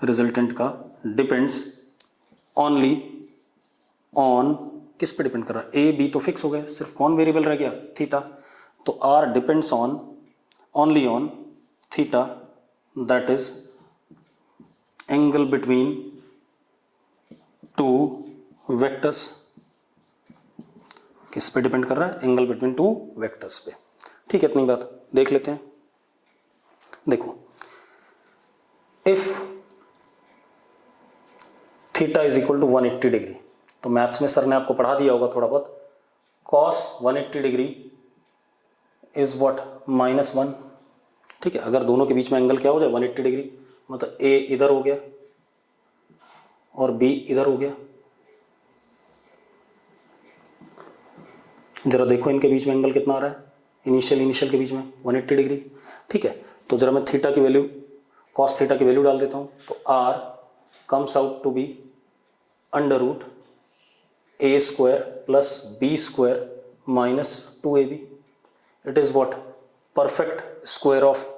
रिजल्टेंट का डिपेंड्स ओनली ऑन, किस पे डिपेंड कर रहा है, ए बी तो फिक्स हो गए, सिर्फ कौन वेरिएबल रह गया, थीटा। तो r depends on only on theta, that is angle between two vectors. किस पे डिपेंड कर रहा है, एंगल बिटवीन टू वेक्टर्स पे। ठीक है, इतनी बात देख लेते हैं। देखो, if theta is equal to 180 degree, तो मैथ्स में सर ने आपको पढ़ा दिया होगा थोड़ा बहुत, cos 180 डिग्री इज व्हाट -1। ठीक है, अगर दोनों के बीच में एंगल क्या हो जाए 180 डिग्री, मतलब ए इधर हो गया और बी इधर हो गया। जरा देखो इनके बीच में एंगल कितना आ रहा है, इनिशियल के बीच में 180 डिग्री। ठीक है, तो जरा मैं थीटा की वैल्यू, cos थीटा की वैल्यू डाल देता हूं, तो r comes out to be √a² plus b² minus 2ab। It is what perfect square of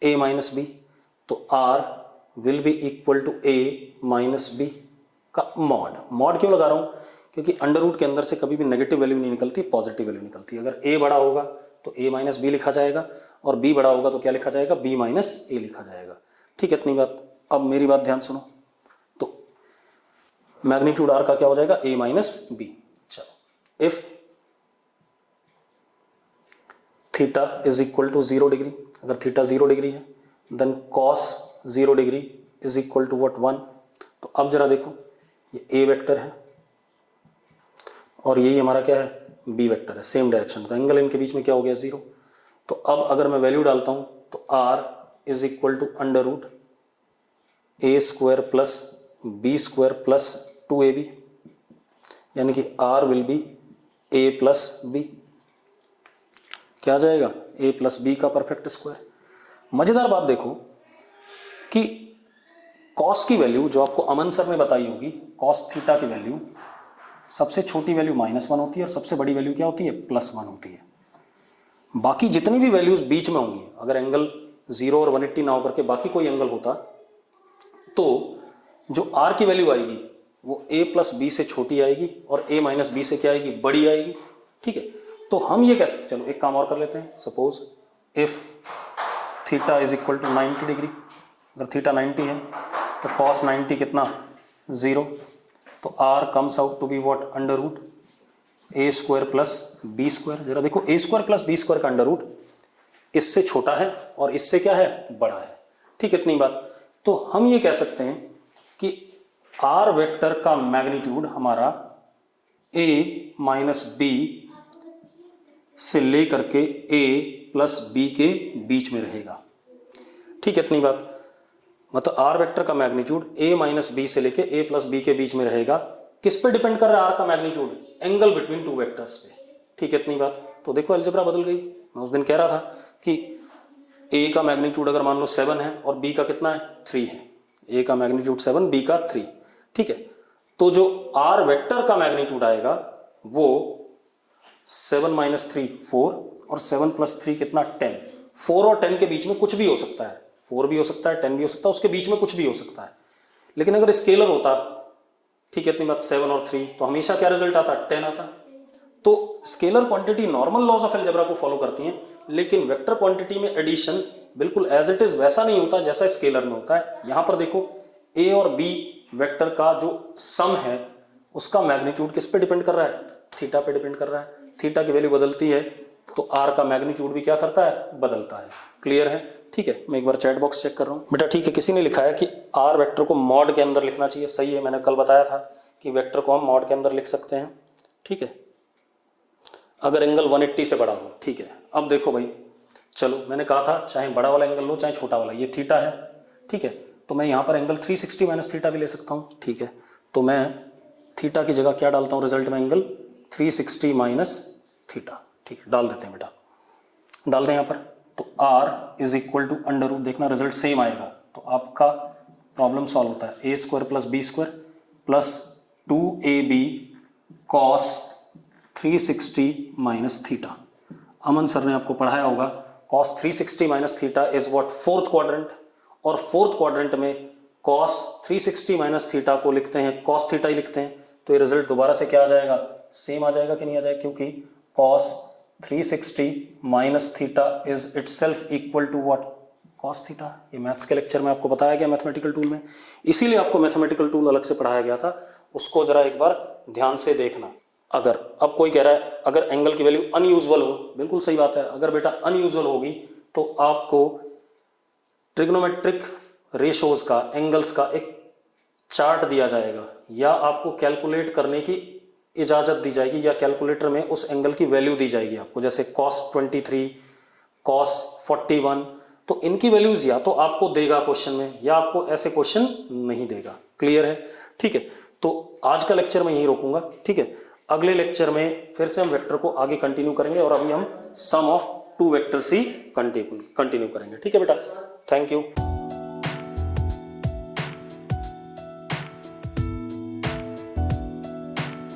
a minus b। तो r will be equal to a minus b का mod. Mod क्यों लगा रहा हूं, क्योंकि √ के अंदर से कभी भी नेगेटिव वैल्यू नहीं निकलती, पॉजिटिव वैल्यू निकलती है। अगर a बड़ा होगा तो a माइनस b लिखा जाएगा, और b बड़ा होगा तो क्या लिखा जाएगा, b माइनस a लिखा जाएगा। ठीक है, इतनी बात। अब मेरी बात ध्यान सुनो, मैग्नीट्यूड आर का क्या हो जाएगा, a माइनस बी। चलो, if theta is equal to 0 degree, अगर थीटा 0 डिग्री है, then cos 0 degree is equal to what 1। तो अब जरा देखो, ये a वेक्टर है और यही हमारा क्या है, b वेक्टर है, सेम डायरेक्शन। तो एंगल इनके बीच में क्या हो गया, 0। तो अब अगर मैं वैल्यू डालता हूं तो r is equal to √a² plus b² plus 2ab, यानी कि r will be a plus b। क्या आ जाएगा, a प्लस b का परफेक्ट स्क्वायर। मजेदार बात देखो कि cos की वैल्यू जो आपको अमन सर ने बताई होगी, cos थीटा की वैल्यू सबसे छोटी वैल्यू -1 होती है और सबसे बड़ी वैल्यू क्या होती है, +1 होती है। बाकी जितनी भी वैल्यूज बीच में होंगी, अगर एंगल 0 और 180 ना होकर के बाकी कोई एंगल होता, तो जो r की वैल्यू आएगी वो a प्लस बी से छोटी आएगी और a माइनस बी से क्या आएगी, बड़ी आएगी। ठीक है, तो हम ये कह सकते, चलो एक काम और कर लेते हैं, suppose if theta is equal to 90 degree, अगर थीटा 90 है तो cos 90 कितना 0, तो r comes out to be what under root a square plus B square. जरा देखो a square plus B square का अंडर रूट इससे छोटा है और इससे क्या है बड़ा है, ठीक है इतनी बात। तो हम ये कह सकते हैं कि r वेक्टर का मैग्नीट्यूड हमारा a माइनस बी से लेकर के a प्लस बी के बीच में रहेगा, ठीक है इतनी बात। मतलब r वेक्टर का मैग्नीट्यूड a माइनस बी से लेके a प्लस बी के बीच में रहेगा। किस पे डिपेंड कर रहा है r का magnitude? Angle between two vectors पे, ठीक है इतनी बात। तो देखो अलजेब्रा बदल गई। मैं उस दिन कह रहा था कि a का मैग्नीट्यूड अगर मान लो 7 है और b का कितना है 3 है, a का मैग्नीट्यूड 7 b का 3, ठीक है। तो जो r वेक्टर का मैग्नीट्यूड आएगा वो 7 माइनस 3 4 और 7 प्लस 3 कितना 10। 4 और 10 के बीच में कुछ भी हो सकता है, 4 भी हो सकता है 10 भी हो सकता है, उसके बीच में कुछ भी हो सकता है। लेकिन अगर स्केलर होता, ठीक है इतनी बात, 7 और 3, तो हमेशा क्या रिजल्ट आता 10 आता। तो scalar quantity normal laws of algebra को फॉलो करती हैं, लेकिन वेक्टर क्वांटिटी में एडिशन बिल्कुल एज इट इज वैसा नहीं होता जैसा स्केलर में होता है। यहां पर देखो a और b वेक्टर का जो सम है उसका मैग्नीट्यूड किस पे डिपेंड कर रहा है? थीटा पे डिपेंड कर रहा है। थीटा की वैल्यू बदलती है तो r का मैग्नीट्यूड भी क्या करता है? बदलता है। क्लियर है? ठीक है, मैं एक बार चैट बॉक्स चेक कर रहा हूं बेटा। ठीक है, किसी ने लिखा है कि r वेक्टर को मॉड के अंदर लिखना चाहिए। सही है, मैंने कल बताया था कि वेक्टर को हम मॉड के अंदर लिख सकते हैं, ठीक है, अगर एंगल 180 से बड़ा हो। ठीक है, अब देखो भाई, चलो मैंने कहा था चाहे बड़ा वाला एंगल लो चाहे छोटा वाला, ये थीटा है, ठीक है, तो मैं यहाँ पर एंगल 360 माइनस थीटा भी ले सकता हूँ। ठीक है, तो मैं थीटा की जगह क्या डालता हूँ रिजल्ट में? Angle 360 minus theta. ठीक है, डाल देते हैं बेटा, डाल दें यहाँ पर। तो r is equal to under root, देखना रिजल्ट सेम आएगा। तो आपका प्रॉब्लम सॉल्व होता है a square plus B square plus 2ab cos 360 minus theta. Aman sir ने आपको पढ़ाया होगा cos 360 minus theta is what? Fourth quadrant, और फोर्थ क्वाड्रेंट में cos 360 माइनस थीटा को लिखते हैं cos थीटा ही लिखते हैं। तो ये रिजल्ट दोबारा से क्या आ जाएगा? सेम आ जाएगा कि नहीं आ जाएगा? क्योंकि cos 360 minus theta is itself equal to what? cos theta. ये मैथ्स के लेक्चर में आपको बताया गया मैथमेटिकल टूल में, इसीलिए आपको मैथमेटिकल टूल अलग से पढ़ाया गया था, उसको जरा एक बार ध्यान से देखना। अगर अब कोई कह रहा है अगर एंगल की वैल्यू अनयूजुअल हो, बिल्कुल सही बात है, अगर बेटा अनयूजुअल होगी तो आपको ट्रिग्नोमेट्रिक रेशोज का, एंगल्स का एक चार्ट दिया जाएगा, या आपको कैलकुलेट करने की इजाजत दी जाएगी, या कैलकुलेटर में उस एंगल की वैल्यू दी जाएगी आपको, जैसे cos 23, cos 41। तो इनकी वैल्यूज या तो आपको देगा क्वेश्चन में, या आपको ऐसे क्वेश्चन नहीं देगा। क्लियर है? ठीक है, तो आज का लेक्चर मैं यहीं रोकूंगा। ठीक है, अगले लेक्चर में फिर से हम वेक्टर को आगे कंटिन्यू करेंगे, और अभी हम सम ऑफ टू वेक्टर्स ही कंटिन्यू करेंगे। ठीक है बेटा, थैंक यू।